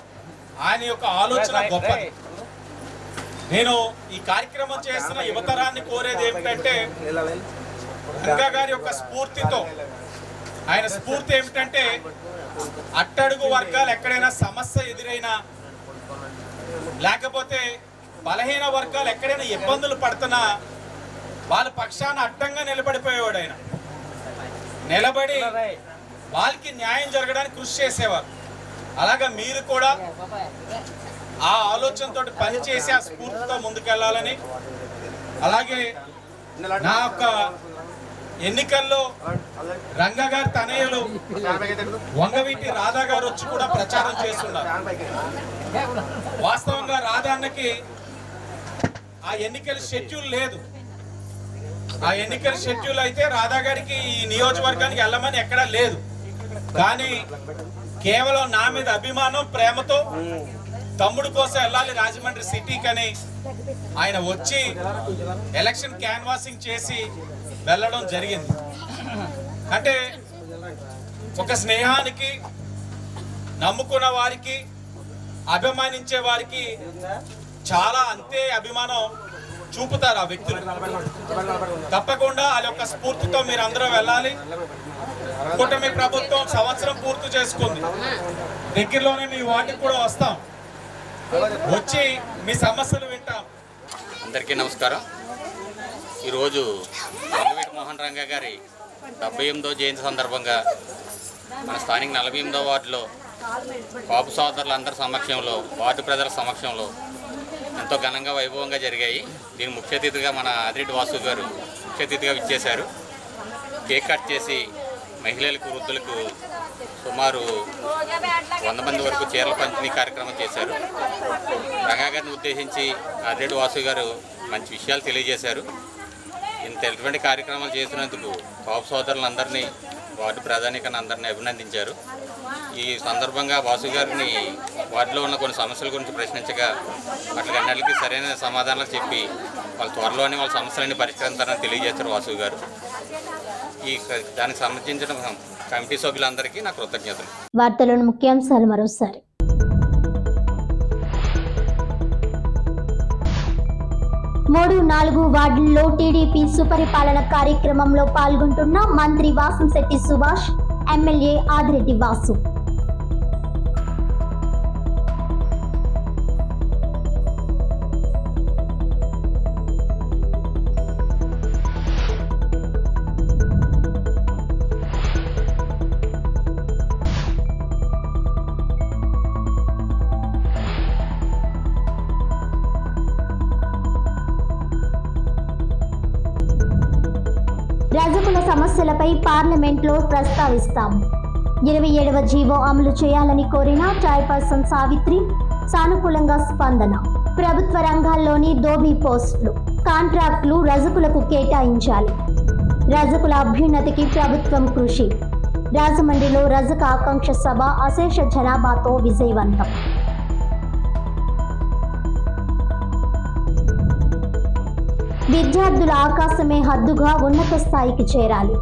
ఆయన యొక్క ఆలోచన గొప్పది. నేను ఈ కార్యక్రమం చేస్తున్న యువతరాన్ని కోరేది ఏమిటంటే రంగా గారి యొక్క స్ఫూర్తితో, ఆయన స్ఫూర్తి ఏమిటంటే అట్టడుగు వర్గాలు ఎక్కడైనా సమస్య ఎదురైనా లేకపోతే బలహీన వర్గాలు ఎక్కడైనా ఇబ్బందులు పడుతున్నా వాళ్ళ పక్షాన అడ్డంగా నిలబడిపోయేవాడు. ఆయన నిలబడి వాళ్ళకి న్యాయం జరగడానికి కృషి చేసేవారు. అలాగా మీరు కూడా ఆ ఆలోచనతో పనిచేసి ఆ స్ఫూర్తితో ముందుకెళ్ళాలని, అలాగే నా యొక్క ఎన్నికల్లో రంగా గారి తనయులు వంగవీటి రాధా గారు వచ్చి కూడా ప్రచారం చేస్తున్నారు. వాస్తవంగా రాధా అన్నకి ఆ ఎన్నికల షెడ్యూల్ లేదు. ఆ ఎన్నికల షెడ్యూల్ అయితే రాధా గారికి ఈ నియోజకవర్గానికి వెళ్ళమని ఎక్కడా లేదు. కానీ కేవలం నా మీద అభిమానం, ప్రేమతో తమ్ముడు కోసం వెళ్ళాలి రాజమండ్రి సిటీకి అని ఆయన వచ్చి ఎలక్షన్ క్యాన్వాసింగ్ చేసి వెళ్ళడం జరిగింది. అంటే ఒక స్నేహానికి, నమ్ముకున్న వారికి, అభిమానించే వారికి చాలా అంతే అభిమానం చూపుతారు ఆ వ్యక్తులు. తప్పకుండా వాళ్ళ యొక్క స్ఫూర్తితో మీరు అందరూ వెళ్ళాలి. కూటమి ప్రభుత్వం సంవత్సరం పూర్తి చేసుకుంది. దగ్గరలోనే మీ వాటికి కూడా వస్తాం, వచ్చి మీ సమస్యలు వింటాం. అందరికీ నమస్కారం. ఈరోజు వంగవీటి మోహన్ రంగా గారి 78వ జయంతి సందర్భంగా మన స్థానిక 48వ వార్డులో కాపు సోదరులందరి సమక్షంలో, వార్డు ప్రజల సమక్షంలో ఎంతో ఘనంగా వైభవంగా జరిగాయి. దీని ముఖ్య అతిథిగా మన ఆదిరెడ్డి వాసు గారు ముఖ్య అతిథిగా విచ్చేశారు. కేక్ కట్ చేసి మహిళలకు, వృద్ధులకు సుమారు 100 మంది వరకు చీరల పంపిణీ కార్యక్రమం చేశారు. రంగా గారిని ఉద్దేశించి ఆదిరెడ్డి వాసు గారు మంచి విషయాలు తెలియజేశారు. ఎటువంటి కార్యక్రమాలు చేసినందుకు కాపు సోదరులందరినీ, వార్డు ప్రధానికని అందరినీ అభినందించారు. ఈ సందర్భంగా వాసు గారిని వార్డులో ఉన్న కొన్ని సమస్యల గురించి ప్రశ్నించగా అన్నిటికీ సరైన సమాధానాలు చెప్పి వాళ్ళ త్వరలోనే వాళ్ళ సమస్యలన్నీ పరిష్కరించాలని తెలియజేశారు వాసు గారు. ఈ దానికి సంబంధించిన కమిటీ సభ్యులందరికీ నా కృతజ్ఞతలు. వార్తలోని ముఖ్యాంశాలు మరోసారి. 3-4 వార్డుల్లో టీడీపీ సుపరిపాలన కార్యక్రమంలో పాల్గొంటున్న మంత్రి వాసంశెట్టి సుభాష్, ఎమ్మెల్యే ఆదిరెడ్డి వాసు. రజకుల సమస్యలపై పార్లమెంట్లో ప్రస్తావిస్తాం. 27వ జీవో అమలు చేయాలని కోరిన చైర్పర్సన్ సావిత్రి, సానుకూలంగా స్పందన. ప్రభుత్వ రంగాల్లోని దోబీ పోస్టులు, కాంట్రాక్టులు రజకులకు కేటాయించాలి. రజకుల అభ్యున్నతికి ప్రభుత్వం కృషి. రాజమండ్రిలో రజక ఆకాంక్ష సభ అశేష జనాభాతో విజయవంతం. విద్యార్థుల ఆకాశమే హద్దుగా ఉన్నత స్థాయికి చేరాలి.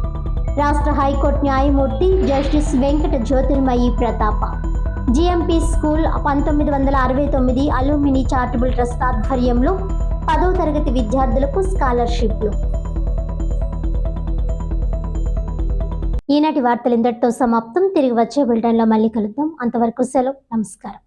రాష్ట్ర హైకోర్టు న్యాయమూర్తి justice Venkata Jyothirmayi Pratapa. GMP school 1969 alumni charitable trust ఆధ్వర్యంలో 10వ తరగతి విద్యార్థులకు స్కాలర్షిప్లు. ఈనాటి వార్తలు ఇంతటితో సమాప్తం. తిరిగి వచ్చే బులెటిన్లో మళ్ళీ కలుద్దాం. అంతవరకు సెలవు. నమస్కారం.